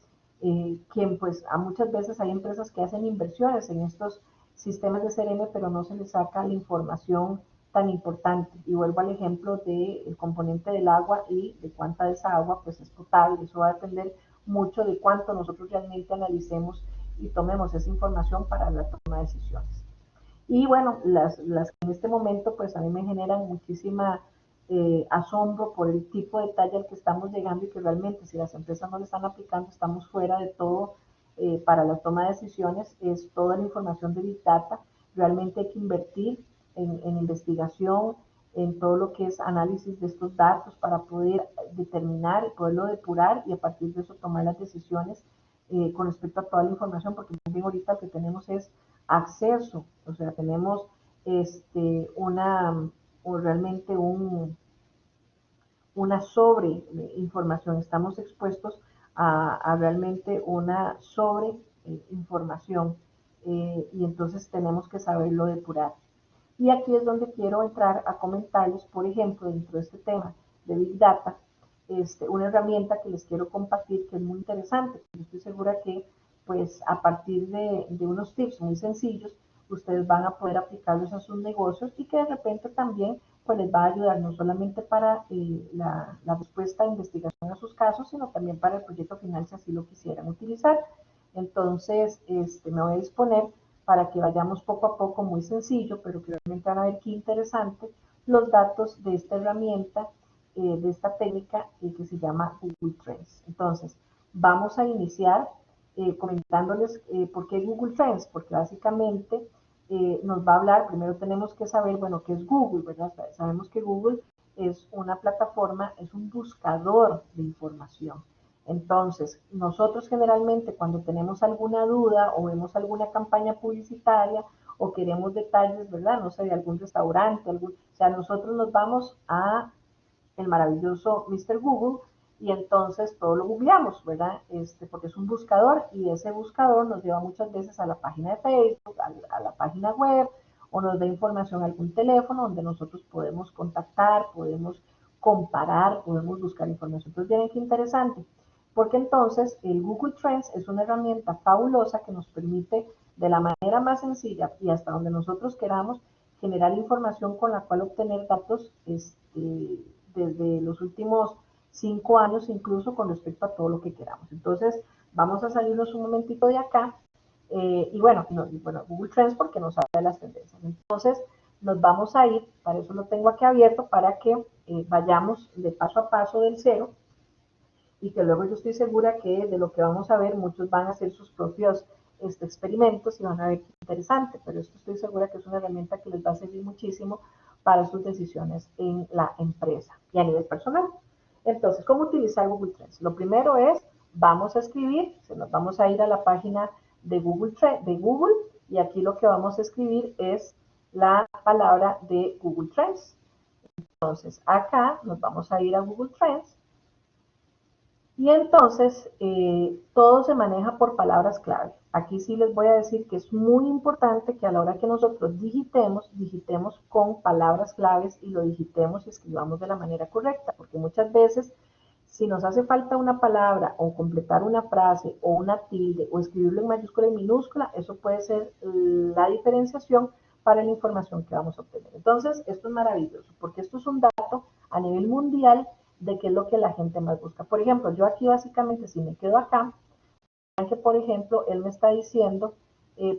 A: quien pues a muchas veces hay empresas que hacen inversiones en estos sistemas de CRM, pero no se les saca la información tan importante. Y vuelvo al ejemplo del componente del agua y de cuánta de esa agua pues es potable. Eso va a depender mucho de cuánto nosotros realmente analicemos y tomemos esa información para la toma de decisiones. Y bueno, las que en este momento pues a mí me generan muchísima asombro por el tipo de detalle al que estamos llegando, y que realmente si las empresas no lo están aplicando estamos fuera de todo para la toma de decisiones, es toda la información de Big Data. Realmente hay que invertir en investigación, en todo lo que es análisis de estos datos para poder determinar, poderlo depurar y a partir de eso tomar las decisiones con respecto a toda la información, porque también ahorita lo que tenemos es acceso, o sea, tenemos realmente una sobre información, estamos expuestos a realmente una sobre información, y entonces tenemos que saberlo depurar. Y aquí es donde quiero entrar a comentarles, por ejemplo, dentro de este tema de Big Data, una herramienta que les quiero compartir que es muy interesante. Yo estoy segura que pues a partir de unos tips muy sencillos, ustedes van a poder aplicarlos a sus negocios, y que de repente también pues les va a ayudar no solamente para la respuesta de investigación a sus casos, sino también para el proyecto final si así lo quisieran utilizar. Entonces, me voy a disponer para que vayamos poco a poco, muy sencillo, pero que realmente van a ver qué interesante, los datos de esta herramienta, de esta técnica que se llama Google Trends. Entonces, vamos a iniciar comentándoles por qué Google Trends, porque básicamente nos va a hablar, primero tenemos que saber, bueno, qué es Google, ¿verdad? Sabemos que Google es una plataforma, es un buscador de información. Entonces, nosotros generalmente cuando tenemos alguna duda o vemos alguna campaña publicitaria o queremos detalles, ¿verdad? No sé, de algún restaurante, o sea, nosotros nos vamos a el maravilloso Mr. Google, y entonces todo lo googleamos, ¿verdad? Porque es un buscador, y ese buscador nos lleva muchas veces a la página de Facebook, a la página web, o nos da información a algún teléfono donde nosotros podemos contactar, podemos comparar, podemos buscar información. Entonces, miren qué interesante, porque entonces el Google Trends es una herramienta fabulosa que nos permite de la manera más sencilla y hasta donde nosotros queramos generar información con la cual obtener datos desde los últimos 5 años, incluso con respecto a todo lo que queramos. Entonces, vamos a salirnos un momentito de acá, y bueno, Google Trends porque nos habla de las tendencias. Entonces, nos vamos a ir, para eso lo tengo aquí abierto, para que vayamos de paso a paso del cero, y que luego yo estoy segura que de lo que vamos a ver, muchos van a hacer sus propios experimentos y van a ver qué interesante, pero esto estoy segura que es una herramienta que les va a servir muchísimo para sus decisiones en la empresa y a nivel personal. Entonces, ¿cómo utilizar Google Trends? Lo primero es, vamos a escribir, nos vamos a ir a la página de Google, y aquí lo que vamos a escribir es la palabra de Google Trends. Entonces, acá nos vamos a ir a Google Trends, y entonces todo se maneja por palabras clave. Aquí sí les voy a decir que es muy importante que a la hora que nosotros digitemos con palabras claves, y lo digitemos y escribamos de la manera correcta, porque muchas veces si nos hace falta una palabra o completar una frase o una tilde o escribirlo en mayúscula y minúscula, eso puede ser la diferenciación para la información que vamos a obtener. Entonces, esto es maravilloso, porque esto es un dato a nivel mundial de qué es lo que la gente más busca. Por ejemplo, yo aquí básicamente, si me quedo acá, que por ejemplo, él me está diciendo,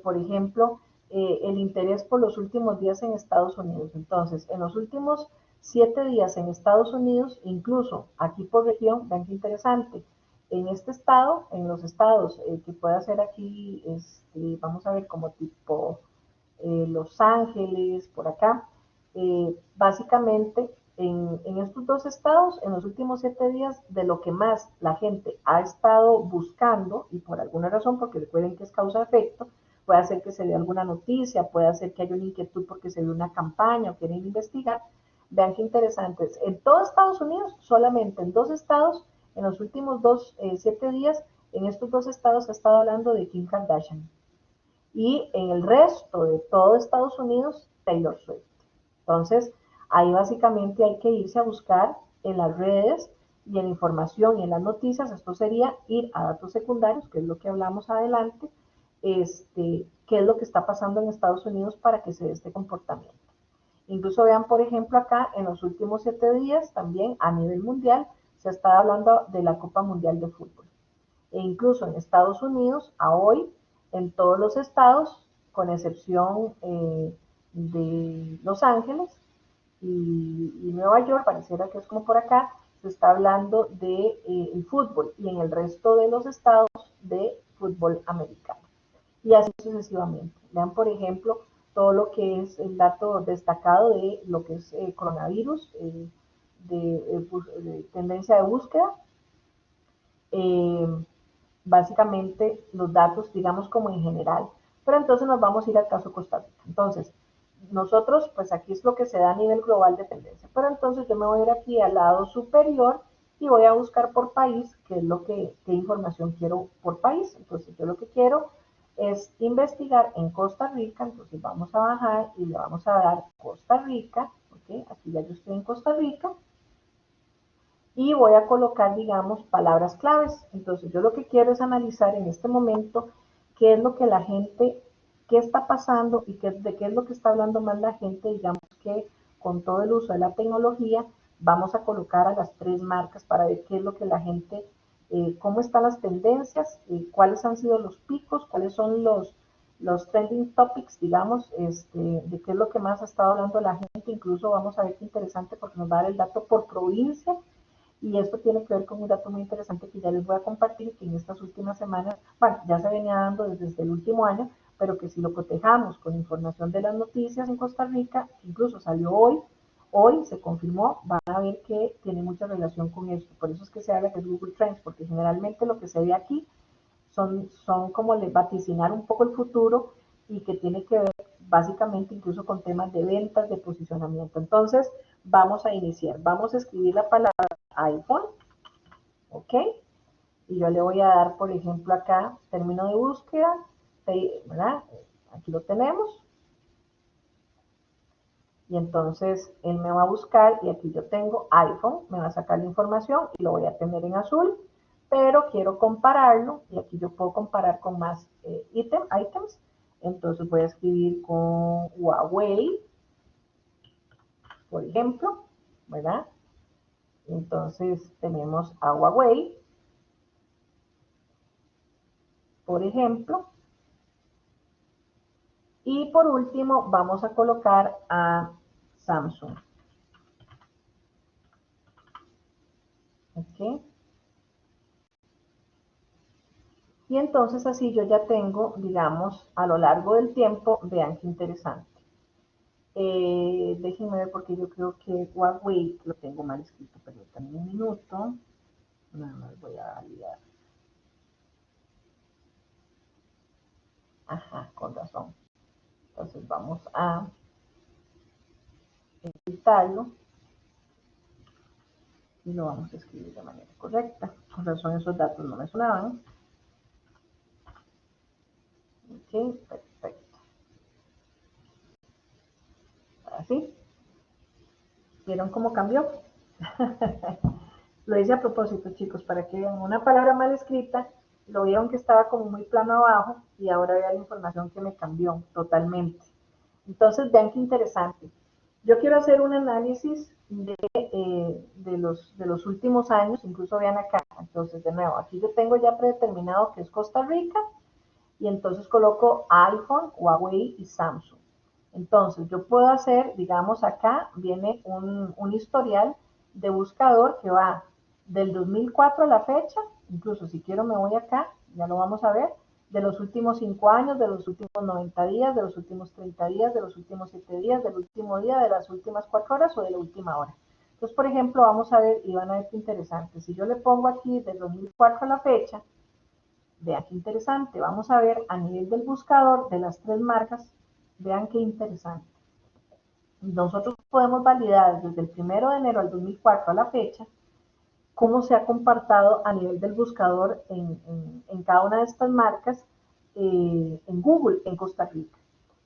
A: por ejemplo, el interés por los últimos días en Estados Unidos. Entonces, en los últimos 7 días en Estados Unidos, incluso aquí por región, vean qué interesante, en este estado, en los estados que pueda ser aquí, vamos a ver como tipo Los Ángeles, por acá, Básicamente, en estos dos estados, en los últimos 7 días, de lo que más la gente ha estado buscando, y por alguna razón, porque recuerden que es causa-efecto, puede ser que se dé alguna noticia, puede ser que haya una inquietud porque se ve una campaña o quieren investigar. Vean qué interesantes. En todo Estados Unidos, solamente en 2 estados, en los últimos 7 días, en estos 2 estados se ha estado hablando de Kim Kardashian. Y en el resto de todo Estados Unidos, Taylor Swift. Entonces, ahí básicamente hay que irse a buscar en las redes y en la información y en las noticias. Esto sería ir a datos secundarios, que es lo que hablamos adelante, qué es lo que está pasando en Estados Unidos para que se dé este comportamiento. Incluso vean, por ejemplo, acá en los últimos 7 días, también a nivel mundial, se está hablando de la Copa Mundial de Fútbol. E incluso en Estados Unidos, a hoy, en todos los estados, con excepción de Los Ángeles y Nueva York, pareciera que es como por acá, se está hablando de el fútbol y en el resto de los estados de fútbol americano. Y así sucesivamente. Vean, por ejemplo, todo lo que es el dato destacado de lo que es coronavirus, de tendencia de búsqueda. Eh, Básicamente los datos, digamos como en general, pero entonces nos vamos a ir al caso Costa Rica. Entonces, nosotros, pues aquí es lo que se da a nivel global de tendencia, pero entonces yo me voy a ir aquí al lado superior y voy a buscar por país, qué es lo que, qué información quiero por país. Entonces yo lo que quiero es investigar en Costa Rica, entonces vamos a bajar y le vamos a dar Costa Rica, ¿ok? Aquí ya yo estoy en Costa Rica, y voy a colocar, digamos, palabras claves. Entonces, yo lo que quiero es analizar en este momento qué es lo que la gente, qué está pasando y de qué es lo que está hablando más la gente, digamos que con todo el uso de la tecnología, vamos a colocar a las 3 marcas para ver qué es lo que la gente, cómo están las tendencias, cuáles han sido los picos, cuáles son los trending topics, digamos, de qué es lo que más ha estado hablando la gente. Incluso vamos a ver qué interesante porque nos va a dar el dato por provincia. Y esto tiene que ver con un dato muy interesante que ya les voy a compartir, que en estas últimas semanas, bueno, ya se venía dando desde el último año, pero que si lo cotejamos con información de las noticias en Costa Rica, que incluso salió hoy se confirmó, van a ver que tiene mucha relación con esto. Por eso es que se habla de Google Trends, porque generalmente lo que se ve aquí son como le vaticinar un poco el futuro y que tiene que ver básicamente incluso con temas de ventas, de posicionamiento. Entonces, vamos a iniciar. Vamos a escribir la palabra iPhone, ¿ok? Y yo le voy a dar, por ejemplo, acá, término de búsqueda, ¿verdad? Aquí lo tenemos. Y entonces él me va a buscar y aquí yo tengo iPhone, me va a sacar la información y lo voy a tener en azul, pero quiero compararlo y aquí yo puedo comparar con más items. Entonces voy a escribir con Huawei, por ejemplo, ¿verdad? Entonces tenemos a Huawei, por ejemplo. Y por último vamos a colocar a Samsung. ¿Ok? Y entonces así yo ya tengo, digamos, a lo largo del tiempo, vean qué interesante. Déjenme ver porque yo creo que Huawei lo tengo mal escrito, permítanme un minuto. Nada más voy a validar. Ajá, con razón. Entonces vamos a editarlo y lo vamos a escribir de manera correcta. Con razón esos datos no me sonaban. Ok, perfecto. Así. ¿Vieron cómo cambió? Lo hice a propósito, chicos, para que vean una palabra mal escrita, lo vieron que estaba como muy plano abajo y ahora vean la información que me cambió totalmente. Entonces, vean qué interesante. Yo quiero hacer un análisis de los últimos años, incluso vean acá. Entonces, de nuevo, aquí yo tengo ya predeterminado que es Costa Rica y entonces coloco iPhone, Huawei y Samsung. Entonces, yo puedo hacer, digamos, acá viene un historial de buscador que va del 2004 a la fecha, incluso si quiero me voy acá, ya lo vamos a ver, de los últimos 5 años, de los últimos 90 días, de los últimos 30 días, de los últimos 7 días, del último día, de las últimas 4 horas o de la última hora. Entonces, por ejemplo, vamos a ver, y van a ver qué interesante. Si yo le pongo aquí del 2004 a la fecha, vean qué interesante. Vamos a ver a nivel del buscador de las 3 marcas, vean qué interesante. Nosotros podemos validar desde el 1 de enero al 2004 a la fecha cómo se ha comportado a nivel del buscador en cada una de estas marcas en Google en Costa Rica.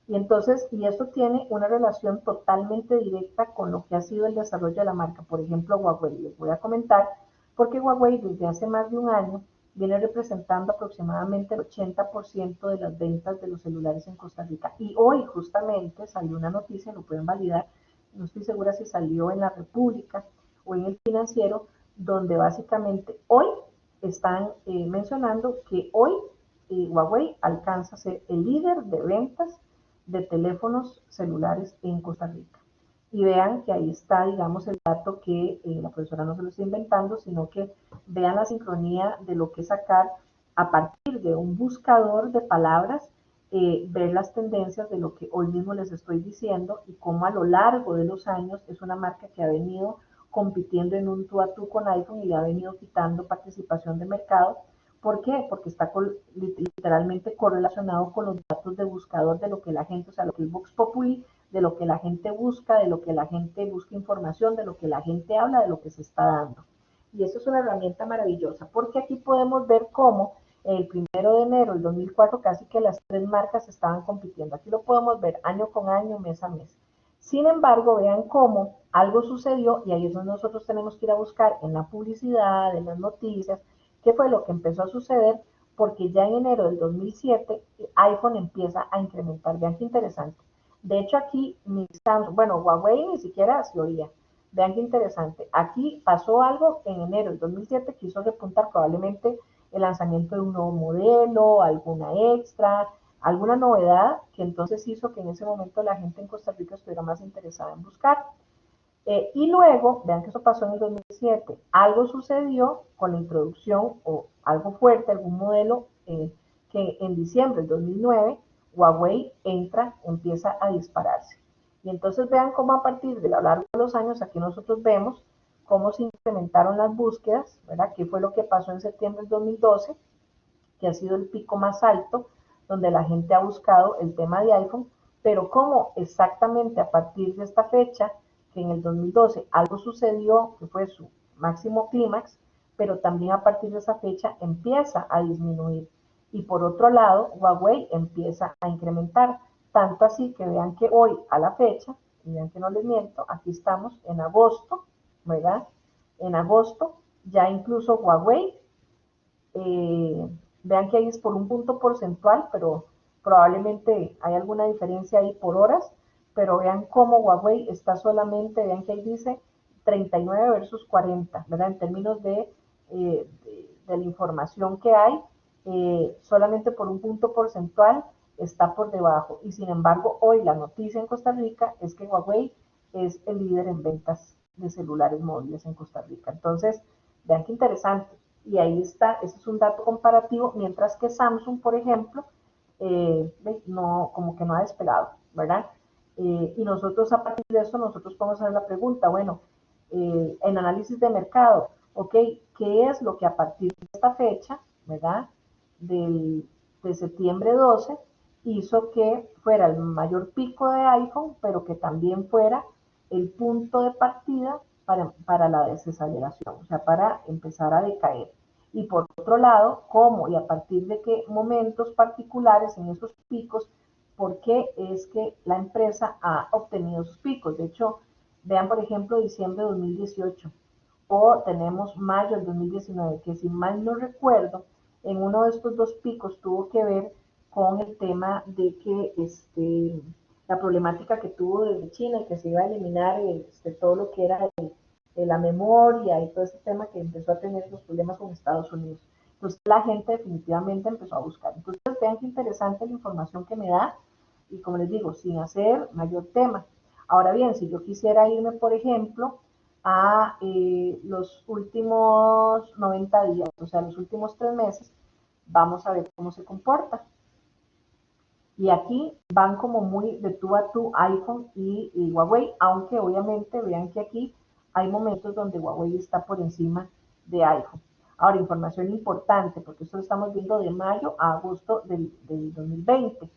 A: Y entonces, y esto tiene una relación totalmente directa con lo que ha sido el desarrollo de la marca. Por ejemplo, Huawei. Les voy a comentar, porque Huawei desde hace más de un año viene representando aproximadamente el 80% de las ventas de los celulares en Costa Rica. Y hoy justamente salió una noticia, lo pueden validar, no estoy segura si salió en la República o en el Financiero, donde básicamente hoy están mencionando que hoy Huawei alcanza a ser el líder de ventas de teléfonos celulares en Costa Rica. Y vean que ahí está, digamos, el dato que la profesora no se lo está inventando, sino que vean la sincronía de lo que es sacar a partir de un buscador de palabras, ver las tendencias de lo que hoy mismo les estoy diciendo y cómo a lo largo de los años es una marca que ha venido compitiendo en un tú a tú con iPhone y le ha venido quitando participación de mercado. ¿Por qué? Porque está literalmente correlacionado con los datos de buscador de lo que la gente, o sea, lo que es Vox Populi, de lo que la gente busca, de lo que la gente busca información, de lo que la gente habla, de lo que se está dando. Y eso es una herramienta maravillosa, porque aquí podemos ver cómo el 1 de enero del 2004 casi que las 3 marcas estaban compitiendo. Aquí lo podemos ver año con año, mes a mes. Sin embargo, vean cómo algo sucedió y ahí es donde nosotros tenemos que ir a buscar en la publicidad, en las noticias, qué fue lo que empezó a suceder, porque ya en enero del 2007 iPhone empieza a incrementar. Vean qué interesante. De hecho, aquí ni Samsung, bueno, Huawei ni siquiera se oía. Vean qué interesante. Aquí pasó algo en enero del 2007 que hizo repuntar probablemente el lanzamiento de un nuevo modelo, alguna extra, alguna novedad que entonces hizo que en ese momento la gente en Costa Rica estuviera más interesada en buscar. Y luego, vean que eso pasó en el 2007, algo sucedió con la introducción o algo fuerte, algún modelo que en diciembre del 2009 Huawei empieza a dispararse. Y entonces vean cómo a partir de lo largo de los años, aquí nosotros vemos cómo se incrementaron las búsquedas, ¿verdad? ¿Qué fue lo que pasó en septiembre del 2012? Que ha sido el pico más alto, donde la gente ha buscado el tema de iPhone, pero cómo exactamente a partir de esta fecha, que en el 2012 algo sucedió, que fue su máximo clímax, pero también a partir de esa fecha empieza a disminuir. Y por otro lado, Huawei empieza a incrementar, tanto así que vean que hoy a la fecha, y vean que no les miento, aquí estamos en agosto, ¿verdad? En agosto ya incluso Huawei vean que ahí es por un punto porcentual, pero probablemente hay alguna diferencia ahí por horas, pero vean cómo Huawei está solamente, vean que ahí dice 39 versus 40, ¿verdad? En términos de la información que hay, solamente por un punto porcentual está por debajo. Y sin embargo, hoy la noticia en Costa Rica es que Huawei es el líder en ventas de celulares móviles en Costa Rica. Entonces, vean qué interesante. Y ahí está, ese es un dato comparativo, mientras que Samsung, por ejemplo, no, como que no ha despegado, ¿verdad? Y nosotros a partir de eso, nosotros podemos hacer la pregunta, bueno, en análisis de mercado, ok, ¿qué es lo que a partir de esta fecha, ¿verdad? De septiembre 12, hizo que fuera el mayor pico de iPhone, pero que también fuera el punto de partida para la desaceleración, o sea, para empezar a decaer. Y por otro lado, cómo y a partir de qué momentos particulares en esos picos, por qué es que la empresa ha obtenido sus picos. De hecho, vean por ejemplo diciembre de 2018 o tenemos mayo del 2019, que si mal no recuerdo, en uno de estos dos picos tuvo que ver con el tema de que la problemática que tuvo desde China y que se iba a eliminar todo lo que era la memoria y todo ese tema que empezó a tener los problemas con Estados Unidos. Entonces la gente definitivamente empezó a buscar. Entonces vean qué interesante la información que me da y como les digo, sin hacer mayor tema. Ahora bien, si yo quisiera irme, por ejemplo, a los últimos 90 días, o sea, los últimos 3 meses, Vamos a ver cómo se comporta. Y aquí van como muy de tú a tú iPhone y Huawei, aunque obviamente vean que aquí hay momentos donde Huawei está por encima de iPhone. Ahora, información importante, porque esto lo estamos viendo de mayo a agosto del 2020.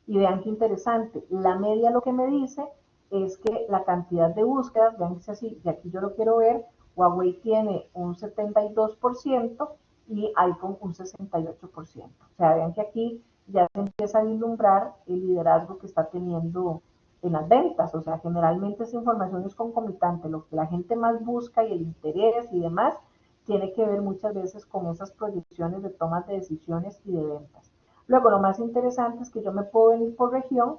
A: Y vean qué interesante, la media lo que me dice es que la cantidad de búsquedas, vean que es así, y aquí yo lo quiero ver, Huawei tiene un 72% y iPhone un 68%. O sea, vean que aquí ya se empieza a vislumbrar el liderazgo que está teniendo en las ventas. O sea, generalmente esa información es concomitante. Lo que la gente más busca y el interés y demás tiene que ver muchas veces con esas proyecciones de tomas de decisiones y de ventas. Luego, lo más interesante es que yo me puedo venir por región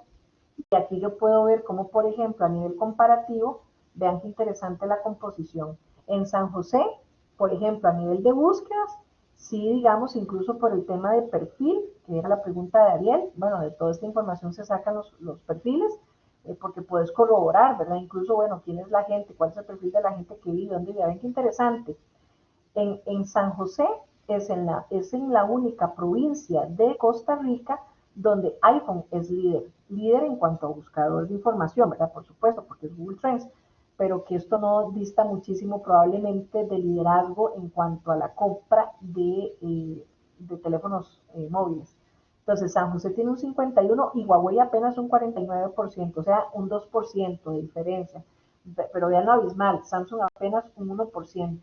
A: y aquí yo puedo ver cómo, por ejemplo, a nivel comparativo, vean qué interesante la composición. En San José, por ejemplo, a nivel de búsquedas, sí, digamos, incluso por el tema de perfil, que era la pregunta de Ariel, bueno, de toda esta información se sacan los perfiles, porque puedes corroborar, ¿verdad? Incluso, bueno, quién es la gente, cuál es el perfil de la gente que vive, dónde vive, ven qué interesante. En San José es en la única provincia de Costa Rica donde iPhone es líder en cuanto a buscador de información, ¿verdad? Por supuesto, porque es Google Trends, pero que esto no dista muchísimo probablemente de liderazgo en cuanto a la compra de teléfonos móviles. Entonces, San José tiene un 51% y Huawei apenas un 49%, o sea, un 2% de diferencia. Pero vean lo abismal, Samsung apenas un 1%.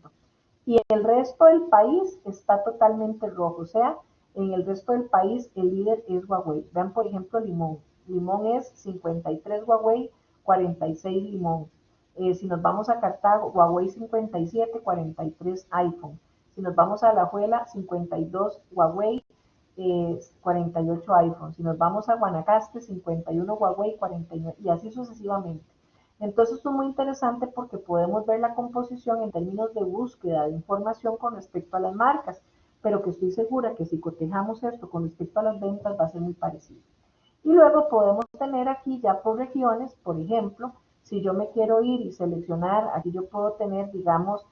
A: Y en el resto del país está totalmente rojo, o sea, en el resto del país el líder es Huawei. Vean, por ejemplo, Limón. Limón es 53 Huawei, 46 Limón. Si nos vamos a Cartago, Huawei 57, 43 iPhone. Si nos vamos a Alajuela, 52 Huawei, 48 iPhone. Si nos vamos a Guanacaste, 51 Huawei, 49, y así sucesivamente. Entonces esto es muy interesante porque podemos ver la composición en términos de búsqueda de información con respecto a las marcas, pero que estoy segura que si cotejamos esto con respecto a las ventas va a ser muy parecido. Y luego podemos tener aquí ya por regiones, por ejemplo, si yo me quiero ir y seleccionar, aquí yo puedo tener, digamos,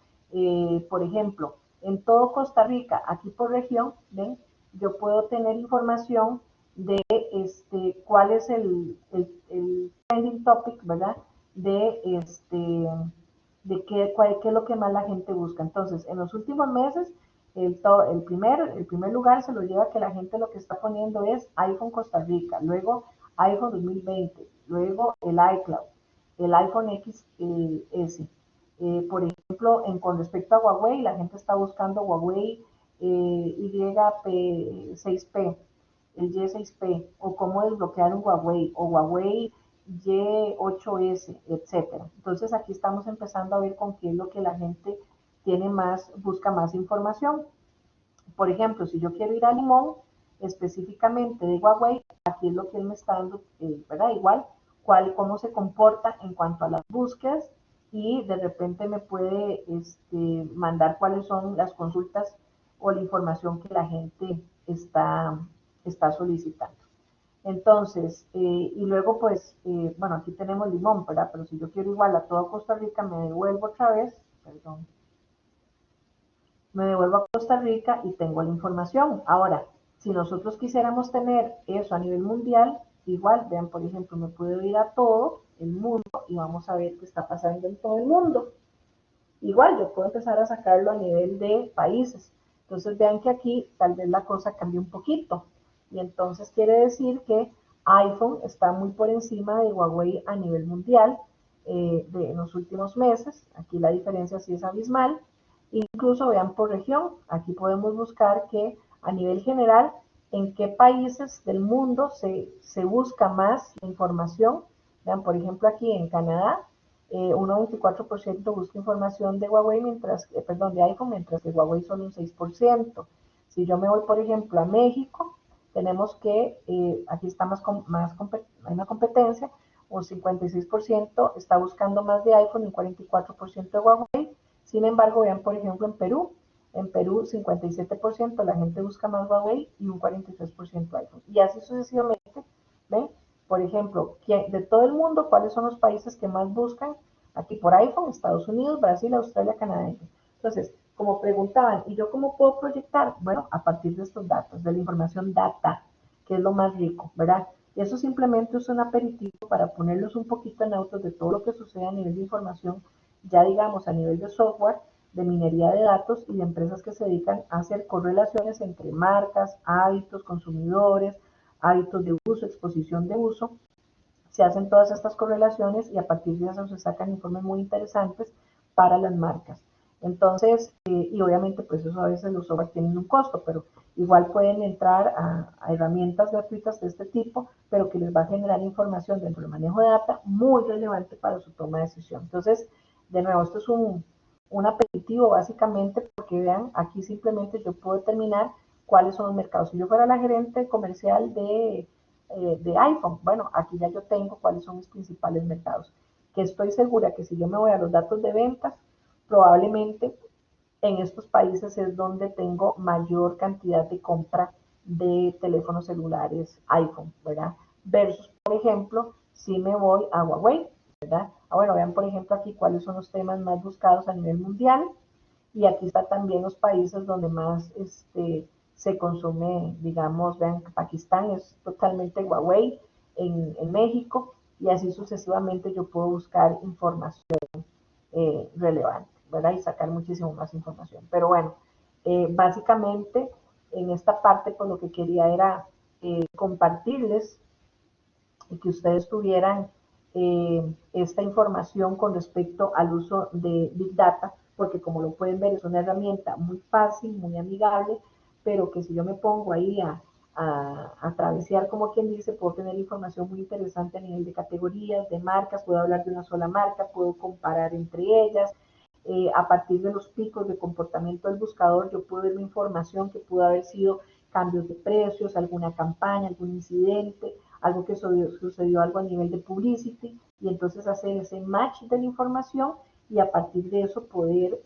A: por ejemplo, en todo Costa Rica, aquí por región, ¿ven? Yo puedo tener información de cuál es el trending topic, ¿verdad? De, qué es lo que más la gente busca. Entonces, en los últimos meses, el primer lugar se lo lleva que la gente lo que está poniendo es iPhone Costa Rica, luego iPhone 2020, luego el iCloud, el iPhone XS. Por ejemplo, con respecto a Huawei, la gente está buscando Huawei YP6P, el Y6P, o cómo desbloquear un Huawei, o Huawei Y8S, etcétera. Entonces aquí estamos empezando a ver con qué es lo que la gente busca más información. Por ejemplo, si yo quiero ir a Limón, específicamente de Huawei, aquí es lo que él me está dando, ¿verdad? Igual, cómo se comporta en cuanto a las búsquedas y de repente me puede mandar cuáles son las consultas o la información que la gente está solicitando. Entonces, y luego pues, bueno, aquí tenemos Limón, ¿verdad? Pero si yo quiero igual a toda Costa Rica, me devuelvo otra vez, perdón, me devuelvo a Costa Rica y tengo la información. Ahora, si nosotros quisiéramos tener eso a nivel mundial, igual, vean, por ejemplo, me puedo ir a todo el mundo y vamos a ver qué está pasando en todo el mundo. Igual, yo puedo empezar a sacarlo a nivel de países. Entonces, vean que aquí tal vez la cosa cambie un poquito. Y entonces quiere decir que iPhone está muy por encima de Huawei a nivel mundial en los últimos meses. Aquí la diferencia sí es abismal. Incluso vean por región, aquí podemos buscar que a nivel general, en qué países del mundo se busca más información. Vean, por ejemplo, aquí en Canadá, 1,24% busca información de Huawei, de iPhone, mientras que Huawei solo un 6%. Si yo me voy, por ejemplo, a México, tenemos que, aquí está hay una competencia, un 56% está buscando más de iPhone y un 44% de Huawei. Sin embargo, vean, por ejemplo, en Perú 57% la gente busca más Huawei y un 43% iPhone. Y así sucesivamente, ¿ven? Por ejemplo, de todo el mundo, ¿cuáles son los países que más buscan? Aquí por iPhone, Estados Unidos, Brasil, Australia, Canadá. Entonces, como preguntaban, ¿y yo cómo puedo proyectar? Bueno, a partir de estos datos, de la información data, que es lo más rico, ¿verdad? Y eso simplemente es un aperitivo para ponerlos un poquito en autos de todo lo que sucede a nivel de información, ya digamos a nivel de software, de minería de datos y de empresas que se dedican a hacer correlaciones entre marcas, hábitos, consumidores, hábitos de uso, exposición de uso. Se hacen todas estas correlaciones y a partir de eso se sacan informes muy interesantes para las marcas. Entonces, y obviamente pues eso a veces los software tienen un costo, pero igual pueden entrar a herramientas gratuitas de este tipo, pero que les va a generar información dentro del manejo de data muy relevante para su toma de decisión. Entonces, de nuevo, esto es un aperitivo básicamente porque vean, aquí simplemente yo puedo determinar cuáles son los mercados. Si yo fuera la gerente comercial de iPhone, bueno, aquí ya yo tengo cuáles son mis principales mercados, que estoy segura que si yo me voy a los datos de ventas, probablemente en estos países es donde tengo mayor cantidad de compra de teléfonos celulares iPhone, ¿verdad? Versus, por ejemplo, si me voy a Huawei, ¿verdad? Bueno, vean, por ejemplo, aquí cuáles son los temas más buscados a nivel mundial. Y aquí está también los países donde más se consume, digamos, vean, Pakistán es totalmente Huawei, en México, y así sucesivamente yo puedo buscar información relevante, ¿verdad? Y sacar muchísimo más información. Pero bueno, básicamente en esta parte, pues lo que quería era compartirles y que ustedes tuvieran esta información con respecto al uso de Big Data, porque como lo pueden ver es una herramienta muy fácil, muy amigable, pero que si yo me pongo ahí a travesear, como quien dice, puedo tener información muy interesante a nivel de categorías, de marcas, puedo hablar de una sola marca, puedo comparar entre ellas. A partir de los picos de comportamiento del buscador, yo puedo ver la información que pudo haber sido cambios de precios, alguna campaña, algún incidente, algo que sucedió algo a nivel de publicity, y entonces hacer ese match de la información y a partir de eso poder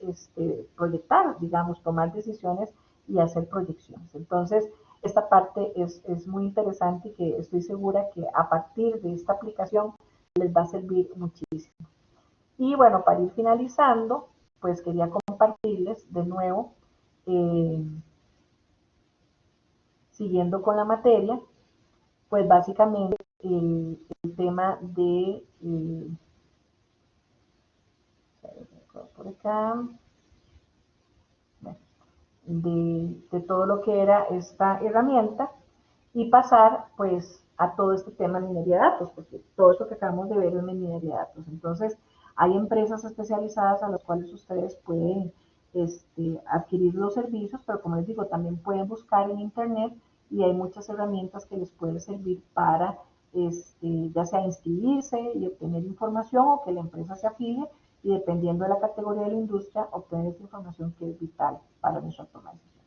A: proyectar, digamos, tomar decisiones y hacer proyecciones. Entonces, esta parte es muy interesante y que estoy segura que a partir de esta aplicación les va a servir muchísimo. Y bueno, para ir finalizando, pues quería compartirles de nuevo, siguiendo con la materia, pues básicamente el tema por acá, de todo lo que era esta herramienta y pasar pues a todo este tema de minería de datos, porque todo esto que acabamos de ver es minería de datos. Entonces, hay empresas especializadas a las cuales ustedes pueden adquirir los servicios, pero como les digo, también pueden buscar en internet y hay muchas herramientas que les pueden servir para ya sea inscribirse y obtener información o que la empresa se afilie y dependiendo de la categoría de la industria, obtener esta información que es vital para nuestra toma de decisión.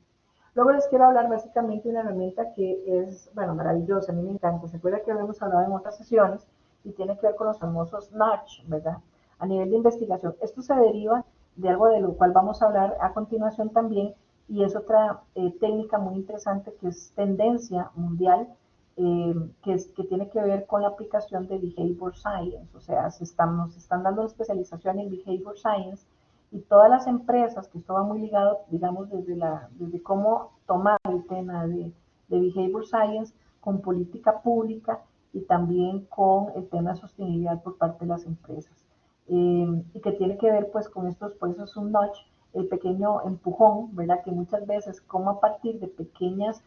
A: Luego les quiero hablar básicamente de una herramienta que es, bueno, maravillosa, a mí me encanta. Se acuerda que habíamos hablado en otras sesiones y tiene que ver con los famosos notch, ¿verdad? A nivel de investigación. Esto se deriva de algo de lo cual vamos a hablar a continuación también y es otra técnica muy interesante que es tendencia mundial que tiene que ver con la aplicación de Behavior Science, o sea, nos están dando especialización en Behavior Science y todas las empresas, que esto va muy ligado, digamos, desde cómo tomar el tema de Behavior Science con política pública y también con el tema de sostenibilidad por parte de las empresas. Y que tiene que ver pues con estos, por eso es un notch, el pequeño empujón, ¿verdad? Que muchas veces como a partir de pequeñas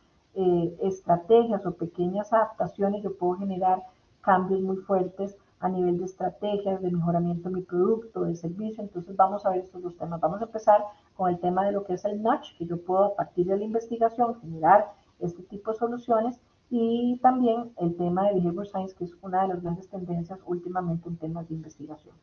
A: estrategias o pequeñas adaptaciones yo puedo generar cambios muy fuertes a nivel de estrategias, de mejoramiento de mi producto, de servicio. Entonces vamos a ver estos dos temas. Vamos a empezar con el tema de lo que es el notch, que yo puedo a partir de la investigación generar este tipo de soluciones y también el tema de Behavior Science, que es una de las grandes tendencias últimamente en temas de investigación.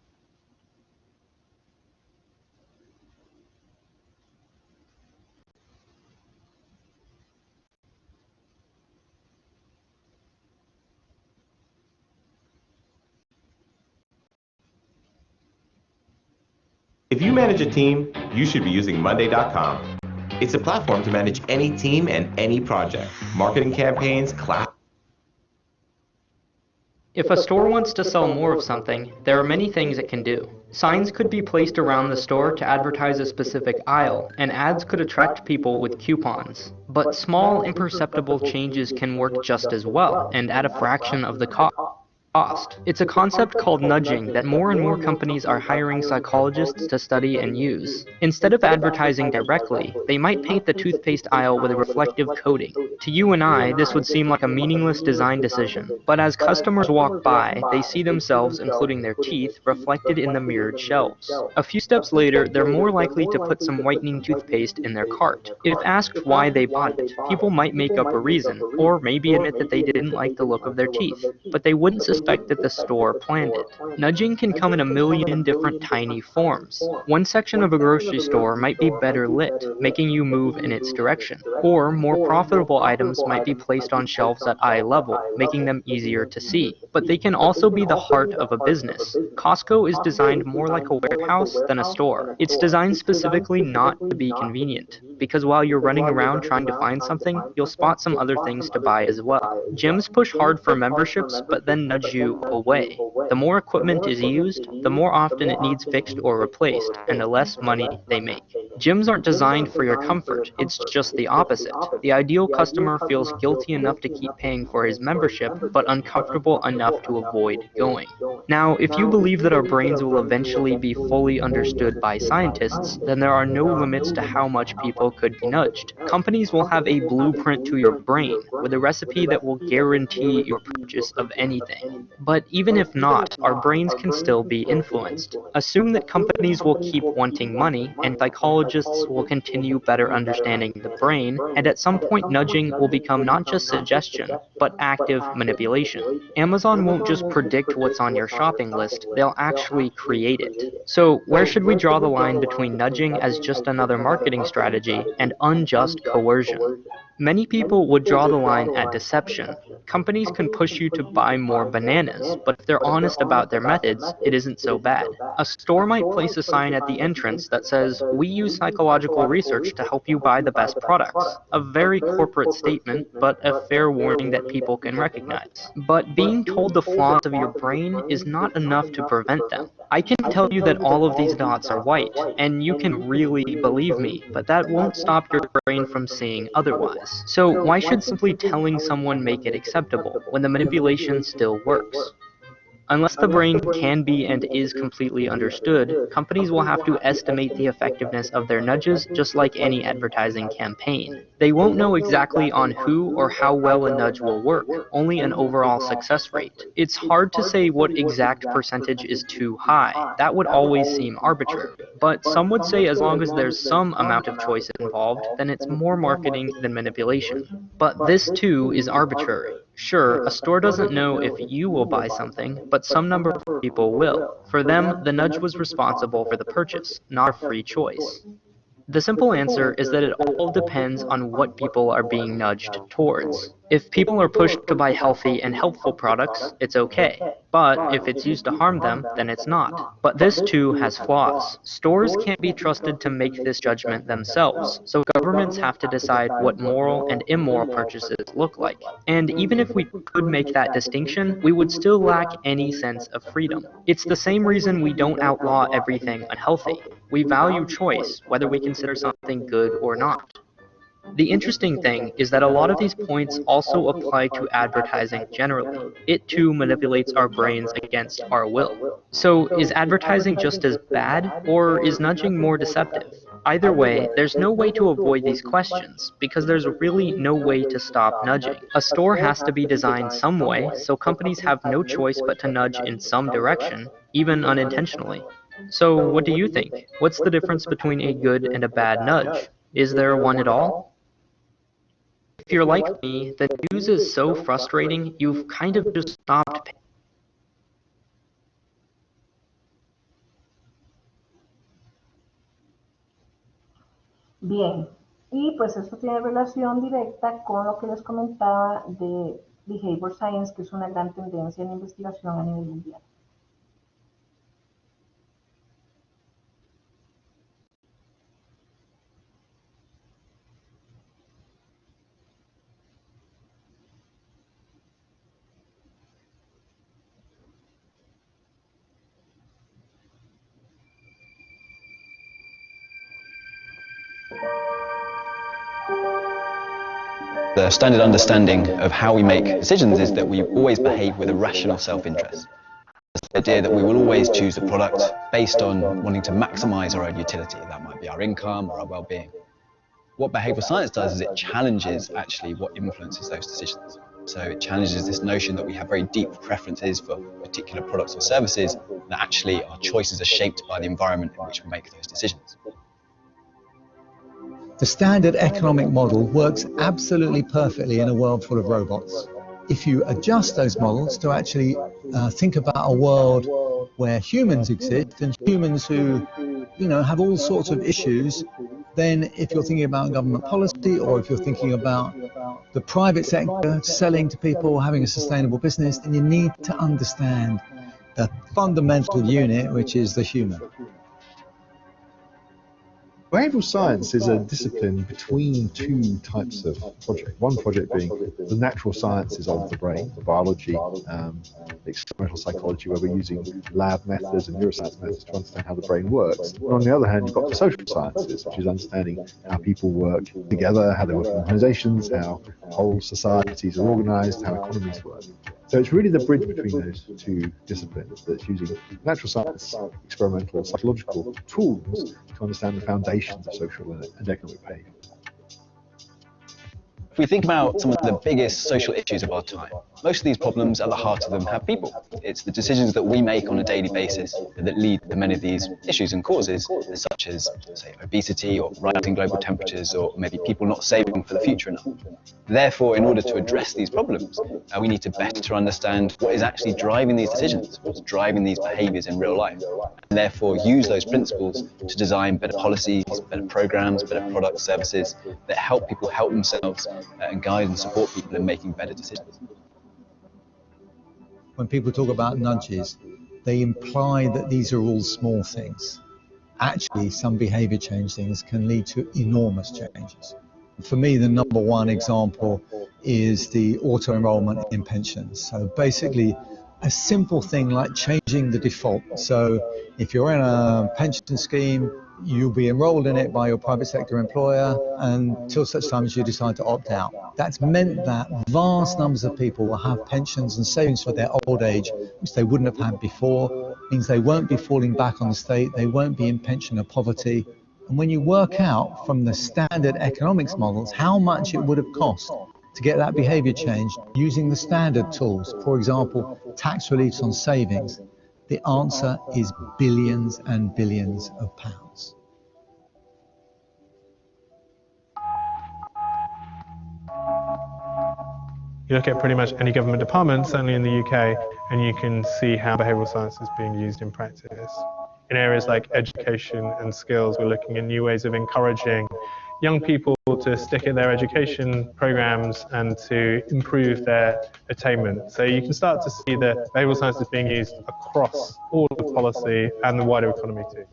C: If you manage a team, you should be using Monday.com. It's a platform to manage any team and any project, marketing campaigns, cloud.
D: If a store wants to sell more of something, there are many things it can do. Signs could be placed around the store to advertise a specific aisle, and ads could attract people with coupons. But small, imperceptible changes can work just as well, and at a fraction of the cost. It's a concept called nudging that more and more companies are hiring psychologists to study and use. Instead of advertising directly, they might paint the toothpaste aisle with a reflective coating. To you and I, this would seem like a meaningless design decision, but as customers walk by, they see themselves, including their teeth, reflected in the mirrored shelves. A few steps later, they're more likely to put some whitening toothpaste in their cart. If asked why they bought it, people might make up a reason, or maybe admit that they didn't like the look of their teeth, but they wouldn't suspect that the store planned it. Nudging can come in a million different tiny forms. One section of a grocery store might be better lit, making you move in its direction. Or more profitable items might be placed on shelves at eye level, making them easier to see. But they can also be the heart of a business. Costco is designed more like a warehouse than a store. It's designed specifically not to be convenient, because while you're running around trying to find something, you'll spot some other things to buy as well. Gyms push hard for memberships, but then nudge you away. The more equipment is used, the more often it needs fixed or replaced, and the less money they make. Gyms aren't designed for your comfort, it's just the opposite. The ideal customer feels guilty enough to keep paying for his membership, but uncomfortable enough to avoid going. Now, if you believe that our brains will eventually be fully understood by scientists, then there are no limits to how much people could be nudged. Companies will have a blueprint to your brain, with a recipe that will guarantee your purchase of anything. But even if not, our brains can still be influenced. Assume that companies will keep wanting money, and psychologists will continue better understanding the brain, and at some point nudging will become not just suggestion, but active manipulation. Amazon won't just predict what's on your shopping list, they'll actually create it. So where should we draw the line between nudging as just another marketing strategy and unjust coercion? Many people would draw the line at deception. Companies can push you to buy more bananas, but if they're honest about their methods, it isn't so bad. A store might place a sign at the entrance that says, "We use psychological research to help you buy the best products." A very corporate statement, but a fair warning that people can recognize. But being told the flaws of your brain is not enough to prevent them. I can tell you that all of these dots are white, and you can really believe me, but that won't stop your brain from seeing otherwise. So why should simply telling someone make it acceptable when the manipulation still works? Unless the brain can be and is completely understood, companies will have to estimate the effectiveness of their nudges just like any advertising campaign. They won't know exactly on who or how well a nudge will work, only an overall success rate. It's hard to say what exact percentage is too high. That would always seem arbitrary. But some would say as long as there's some amount of choice involved, then it's more marketing than manipulation. But this too is arbitrary. Sure, a store doesn't know if you will buy something, but some number of people will. For them, the nudge was responsible for the purchase, not a free choice. The simple answer is that it all depends on what people are being nudged towards. If people are pushed to buy healthy and helpful products, it's okay. But if it's used to harm them, then it's not. But this too has flaws. Stores can't be trusted to make this judgment themselves, so governments have to decide what moral and immoral purchases look like. And even if we could make that distinction, we would still lack any sense of freedom. It's the same reason we don't outlaw everything unhealthy. We value choice, whether we consider something good or not. The interesting thing is that a lot of these points also apply to advertising generally. It too manipulates our brains against our will. So is advertising just as bad, or is nudging more deceptive? Either way, there's no way to avoid these questions, because there's really no way to stop nudging. A store has to be designed some way, so companies have no choice but to nudge in some direction, even unintentionally. So what do you think? What's the difference between a good and a bad nudge? Is there one at all? If you're like me, the news is so frustrating, you've kind of just stopped paying.
A: Bien, y pues esto tiene relación directa con lo que les comentaba de Behavior Science, que es una gran tendencia en investigación a nivel mundial.
E: a standard understanding of how we make decisions is that we always behave with a rational self-interest. It's the idea that we will always choose a product based on wanting to maximize our own utility. That might be our income or our well-being. What behavioral science does is it challenges actually what influences those decisions. So it challenges this notion that we have very deep preferences for particular products or services, and that actually our choices are shaped by the environment in which we make those decisions.
F: The standard economic model works absolutely perfectly in a world full of robots. If you adjust those models to actually think about a world where humans exist and humans who, have all sorts of issues, then if you're thinking about government policy or if you're thinking about the private sector selling to people, having a sustainable business, then you need to understand the fundamental unit, which is the human.
G: Behavioral science is a discipline between two types of project. One project being the natural sciences of the brain, the biology, experimental psychology, where we're using lab methods and neuroscience methods to understand how the brain works. And on the other hand, you've got the social sciences, which is understanding how people work together, how they work in organizations, how whole societies are organized, how economies work. So it's really the bridge between those two disciplines that's using natural science, experimental, psychological tools to understand the foundations of social and economic behavior.
E: If we think about some of the biggest social issues of our time, most of these problems at the heart of them have people. It's the decisions that we make on a daily basis that lead to many of these issues and causes, such as, say, obesity or rising global temperatures, or maybe people not saving for the future enough. Therefore, in order to address these problems, we need to better understand what is actually driving these decisions, what's driving these behaviors in real life, and therefore use those principles to design better policies, better programs, better products, services that help people help themselves and guide and support people in making better decisions.
F: When people talk about nudges, they imply that these are all small things. Actually, some behavior change things can lead to enormous changes. For me, the number one example is the auto-enrollment in pensions. So basically, a simple thing like changing the default. So if you're in a pension scheme, you'll be enrolled in it by your private sector employer until such time as you decide to opt out. That's meant that vast numbers of people will have pensions and savings for their old age, which they wouldn't have had before. It means they won't be falling back on the state, they won't be in pensioner poverty. And when you work out from the standard economics models how much it would have cost to get that behavior change using the standard tools, for example, tax reliefs on savings, the answer is billions and billions of pounds.
H: You look at pretty much any government department, certainly in the UK, and you can see how behavioural science is being used in practice. In areas like education and skills, we're looking at new ways of encouraging young people to stick at their education programs and to improve their attainment. So you can start to see that behavioural science is being used across all of policy and the wider economy too.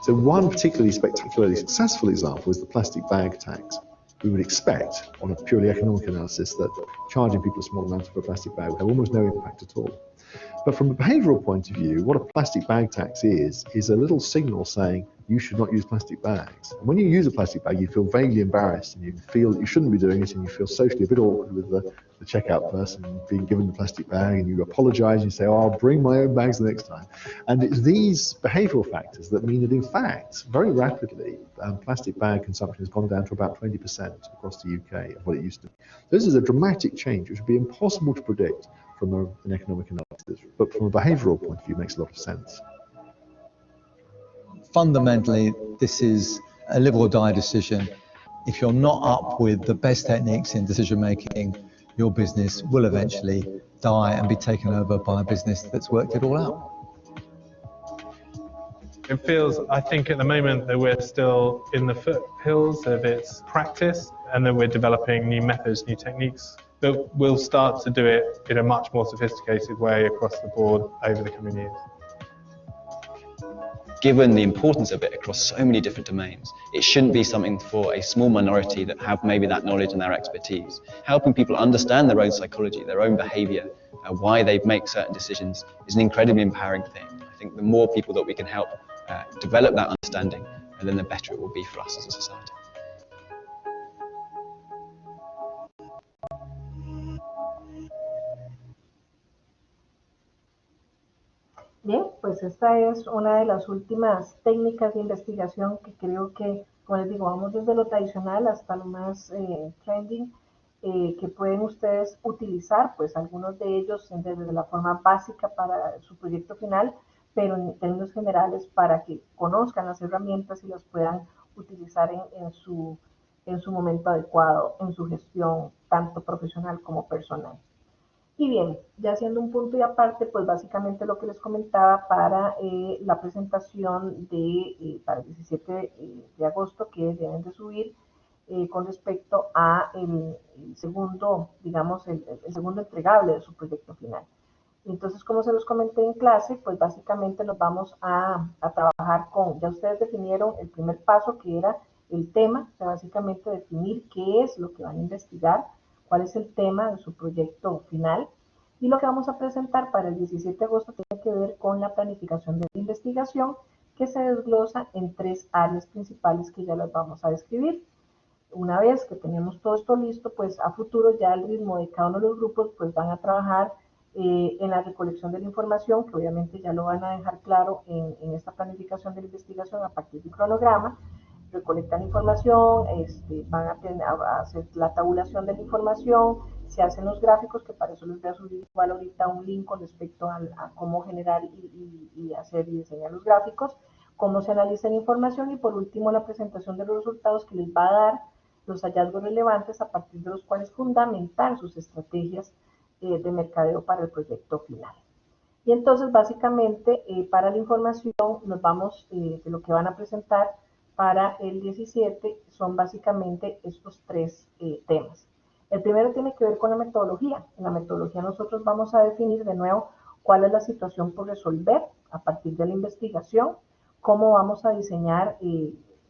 G: So one particularly spectacularly successful example is the plastic bag tax. We would expect, on a purely economic analysis, that charging people a small amount for a plastic bag would have almost no impact at all. But from a behavioural point of view, what a plastic bag tax is a little signal saying you should not use plastic bags. And when you use a plastic bag, you feel vaguely embarrassed and you feel that you shouldn't be doing it, and you feel socially a bit awkward with the checkout person being given the plastic bag, and you apologise and you say, oh, I'll bring my own bags the next time. And it's these behavioural factors that mean that, in fact, very rapidly, plastic bag consumption has gone down to about 20% across the UK of what it used to be. This is a dramatic change which would be impossible to predict from an economic analysis, but from a behavioural point of view, makes a lot of sense.
F: Fundamentally, this is a live or die decision. If you're not up with the best techniques in decision making, your business will eventually die and be taken over by a business that's worked it all out.
H: It feels, I think at the moment, that we're still in the foothills of its practice, and that we're developing new methods, new techniques, that we'll start to do it in a much more sophisticated way across the board over the coming years.
E: Given the importance of it across so many different domains, it shouldn't be something for a small minority that have maybe that knowledge and their expertise. Helping people understand their own psychology, their own behaviour, why they make certain decisions is an incredibly empowering thing. I think the more people that we can help develop that understanding, then the better it will be for us as a society.
A: Bien, pues esta es una de las últimas técnicas de investigación que creo que, como les digo, vamos desde lo tradicional hasta lo más trending, que pueden ustedes utilizar, pues algunos de ellos desde la forma básica para su proyecto final, pero en términos generales para que conozcan las herramientas y las puedan utilizar en su momento adecuado, en su gestión, tanto profesional como personal. Y bien, ya haciendo un punto y aparte, pues básicamente lo que les comentaba para la presentación para el 17 de agosto que deben de subir con respecto a el segundo, digamos, el segundo entregable de su proyecto final. Entonces, como se los comenté en clase, pues básicamente nos vamos a trabajar con, ya ustedes definieron el primer paso que era el tema, o sea, básicamente definir qué es lo que van a investigar, cuál es el tema de su proyecto final. Y lo que vamos a presentar para el 17 de agosto tiene que ver con la planificación de la investigación, que se desglosa en 3 áreas principales que ya las vamos a describir. Una vez que tenemos todo esto listo, pues a futuro ya al ritmo de cada uno de los grupos, pues van a trabajar en la recolección de la información, que obviamente ya lo van a dejar claro en esta planificación de la investigación a partir de un cronograma. Recolectan información, van a hacer la tabulación de la información, se hacen los gráficos, que para eso les voy a subir igual ahorita un link con respecto a cómo generar y hacer y diseñar los gráficos, cómo se analiza la información y por último la presentación de los resultados que les va a dar los hallazgos relevantes a partir de los cuales fundamentar sus estrategias de mercadeo para el proyecto final. Y entonces básicamente para la información nos vamos, de lo que van a presentar para el 17 son básicamente estos 3 temas. El primero tiene que ver con la metodología. En la metodología nosotros vamos a definir de nuevo cuál es la situación por resolver a partir de la investigación, cómo vamos a diseñar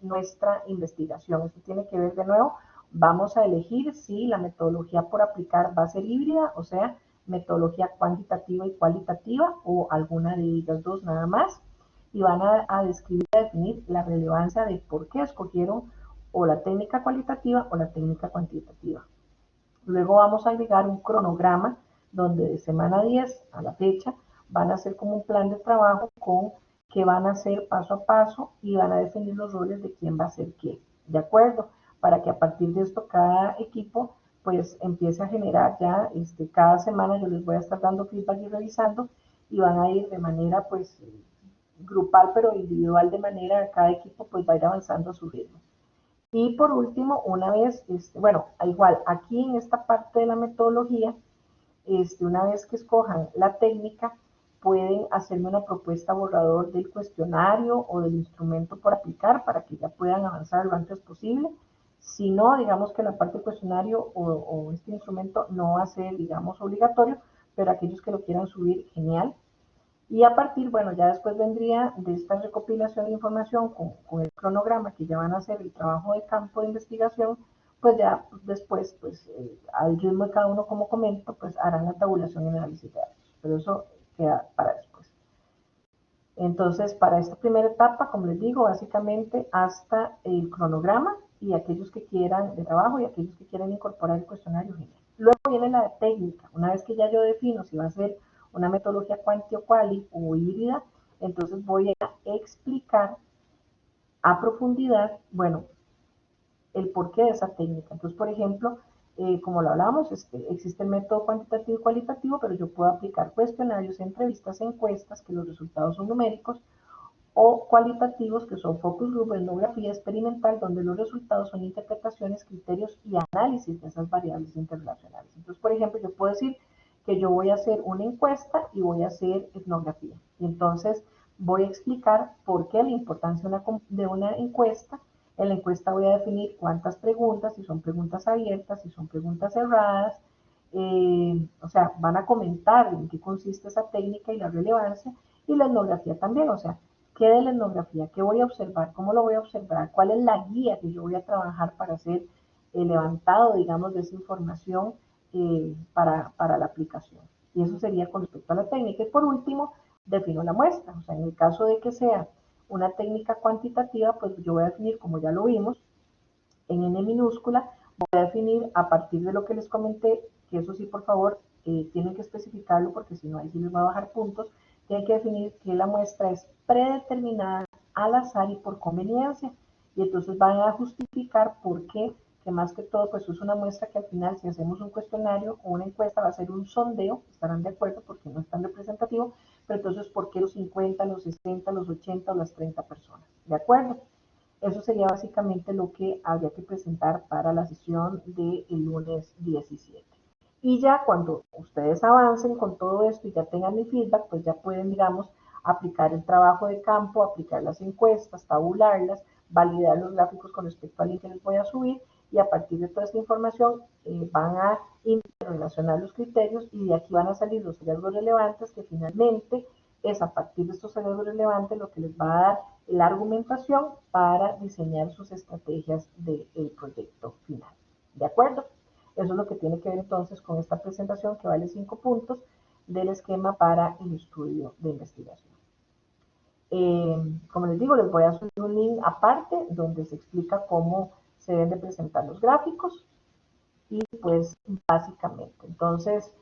A: nuestra investigación. Esto tiene que ver de nuevo, vamos a elegir si la metodología por aplicar va a ser híbrida, o sea, metodología cuantitativa y cualitativa o alguna de ellas dos nada más, y van a describir y a definir la relevancia de por qué escogieron o la técnica cualitativa o la técnica cuantitativa. Luego vamos a agregar un cronograma donde de semana 10 a la fecha van a hacer como un plan de trabajo con qué van a hacer paso a paso y van a definir los roles de quién va a hacer qué, ¿de acuerdo? Para que a partir de esto cada equipo pues empiece a generar ya, cada semana yo les voy a estar dando feedback y revisando y van a ir de manera pues grupal pero individual de manera que cada equipo pues va a ir avanzando a su ritmo. Y por último, una vez, bueno, igual aquí en esta parte de la metodología, una vez que escojan la técnica, pueden hacerme una propuesta borrador del cuestionario o del instrumento por aplicar para que ya puedan avanzar lo antes posible. Si no, digamos que la parte del cuestionario o este instrumento no va a ser, digamos, obligatorio, pero aquellos que lo quieran subir, genial. Y a partir, bueno, ya después vendría de esta recopilación de información con el cronograma que ya van a hacer el trabajo de campo de investigación, pues ya después, pues al ritmo de cada uno, como comento, pues harán la tabulación y análisis de datos. Pero eso queda para después. Entonces, para esta primera etapa, como les digo, básicamente hasta el cronograma y aquellos que quieran de trabajo y aquellos que quieran incorporar el cuestionario genial. Luego viene la técnica. Una vez que ya yo defino si va a ser una metodología cuanti o quali o híbrida, entonces voy a explicar a profundidad, bueno, el porqué de esa técnica. Entonces, por ejemplo, como lo hablamos, existe el método cuantitativo y cualitativo, pero yo puedo aplicar cuestionarios, entrevistas, encuestas, que los resultados son numéricos, o cualitativos, que son focus group, etnografía experimental, donde los resultados son interpretaciones, criterios y análisis de esas variables interrelacionales. Entonces, por ejemplo, yo puedo decir que yo voy a hacer una encuesta y voy a hacer etnografía. Y entonces voy a explicar por qué la importancia de una encuesta. En la encuesta voy a definir cuántas preguntas, si son preguntas abiertas, si son preguntas cerradas, o sea, van a comentar en qué consiste esa técnica y la relevancia, y la etnografía también, o sea, ¿qué de la etnografía? ¿Qué voy a observar? ¿Cómo lo voy a observar? ¿Cuál es la guía que yo voy a trabajar para hacer el levantado, digamos, de esa información para la aplicación? Y eso sería con respecto a la técnica. Y por último, defino la muestra. O sea, en el caso de que sea una técnica cuantitativa, pues yo voy a definir, como ya lo vimos, en N minúscula, voy a definir a partir de lo que les comenté, que eso sí, por favor, tienen que especificarlo porque si no, ahí sí les va a bajar puntos, tienen que definir que la muestra es predeterminada al azar y por conveniencia. Y entonces van a justificar por qué, que más que todo, pues es una muestra que al final, si hacemos un cuestionario o una encuesta, va a ser un sondeo, estarán de acuerdo porque no es tan representativo, pero entonces, ¿por qué los 50, los 60, los 80 o las 30 personas? ¿De acuerdo? Eso sería básicamente lo que habría que presentar para la sesión del lunes 17. Y ya cuando ustedes avancen con todo esto y ya tengan mi feedback, pues ya pueden, digamos, aplicar el trabajo de campo, aplicar las encuestas, tabularlas, validar los gráficos con respecto al link que les voy a subir y a partir de toda esta información van a interrelacionar los criterios y de aquí van a salir los hallazgos relevantes que finalmente es a partir de estos hallazgos relevantes lo que les va a dar la argumentación para diseñar sus estrategias del proyecto final. ¿De acuerdo? Eso es lo que tiene que ver entonces con esta presentación que vale 5 puntos del esquema para el estudio de investigación. Como les digo, les voy a subir un link aparte donde se explica cómo se deben de presentar los gráficos y pues básicamente. Entonces,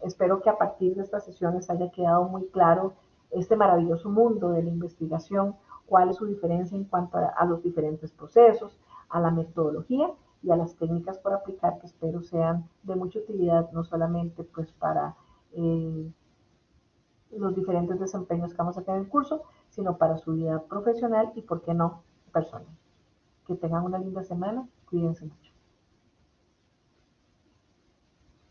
A: espero que a partir de estas sesiones haya quedado muy claro este maravilloso mundo de la investigación, cuál es su diferencia en cuanto a los diferentes procesos, a la metodología y a las técnicas por aplicar que espero sean de mucha utilidad, no solamente pues para los diferentes desempeños que vamos a tener en el curso, sino para su vida profesional y, por qué no, personal. Que tengan una linda semana, cuídense mucho.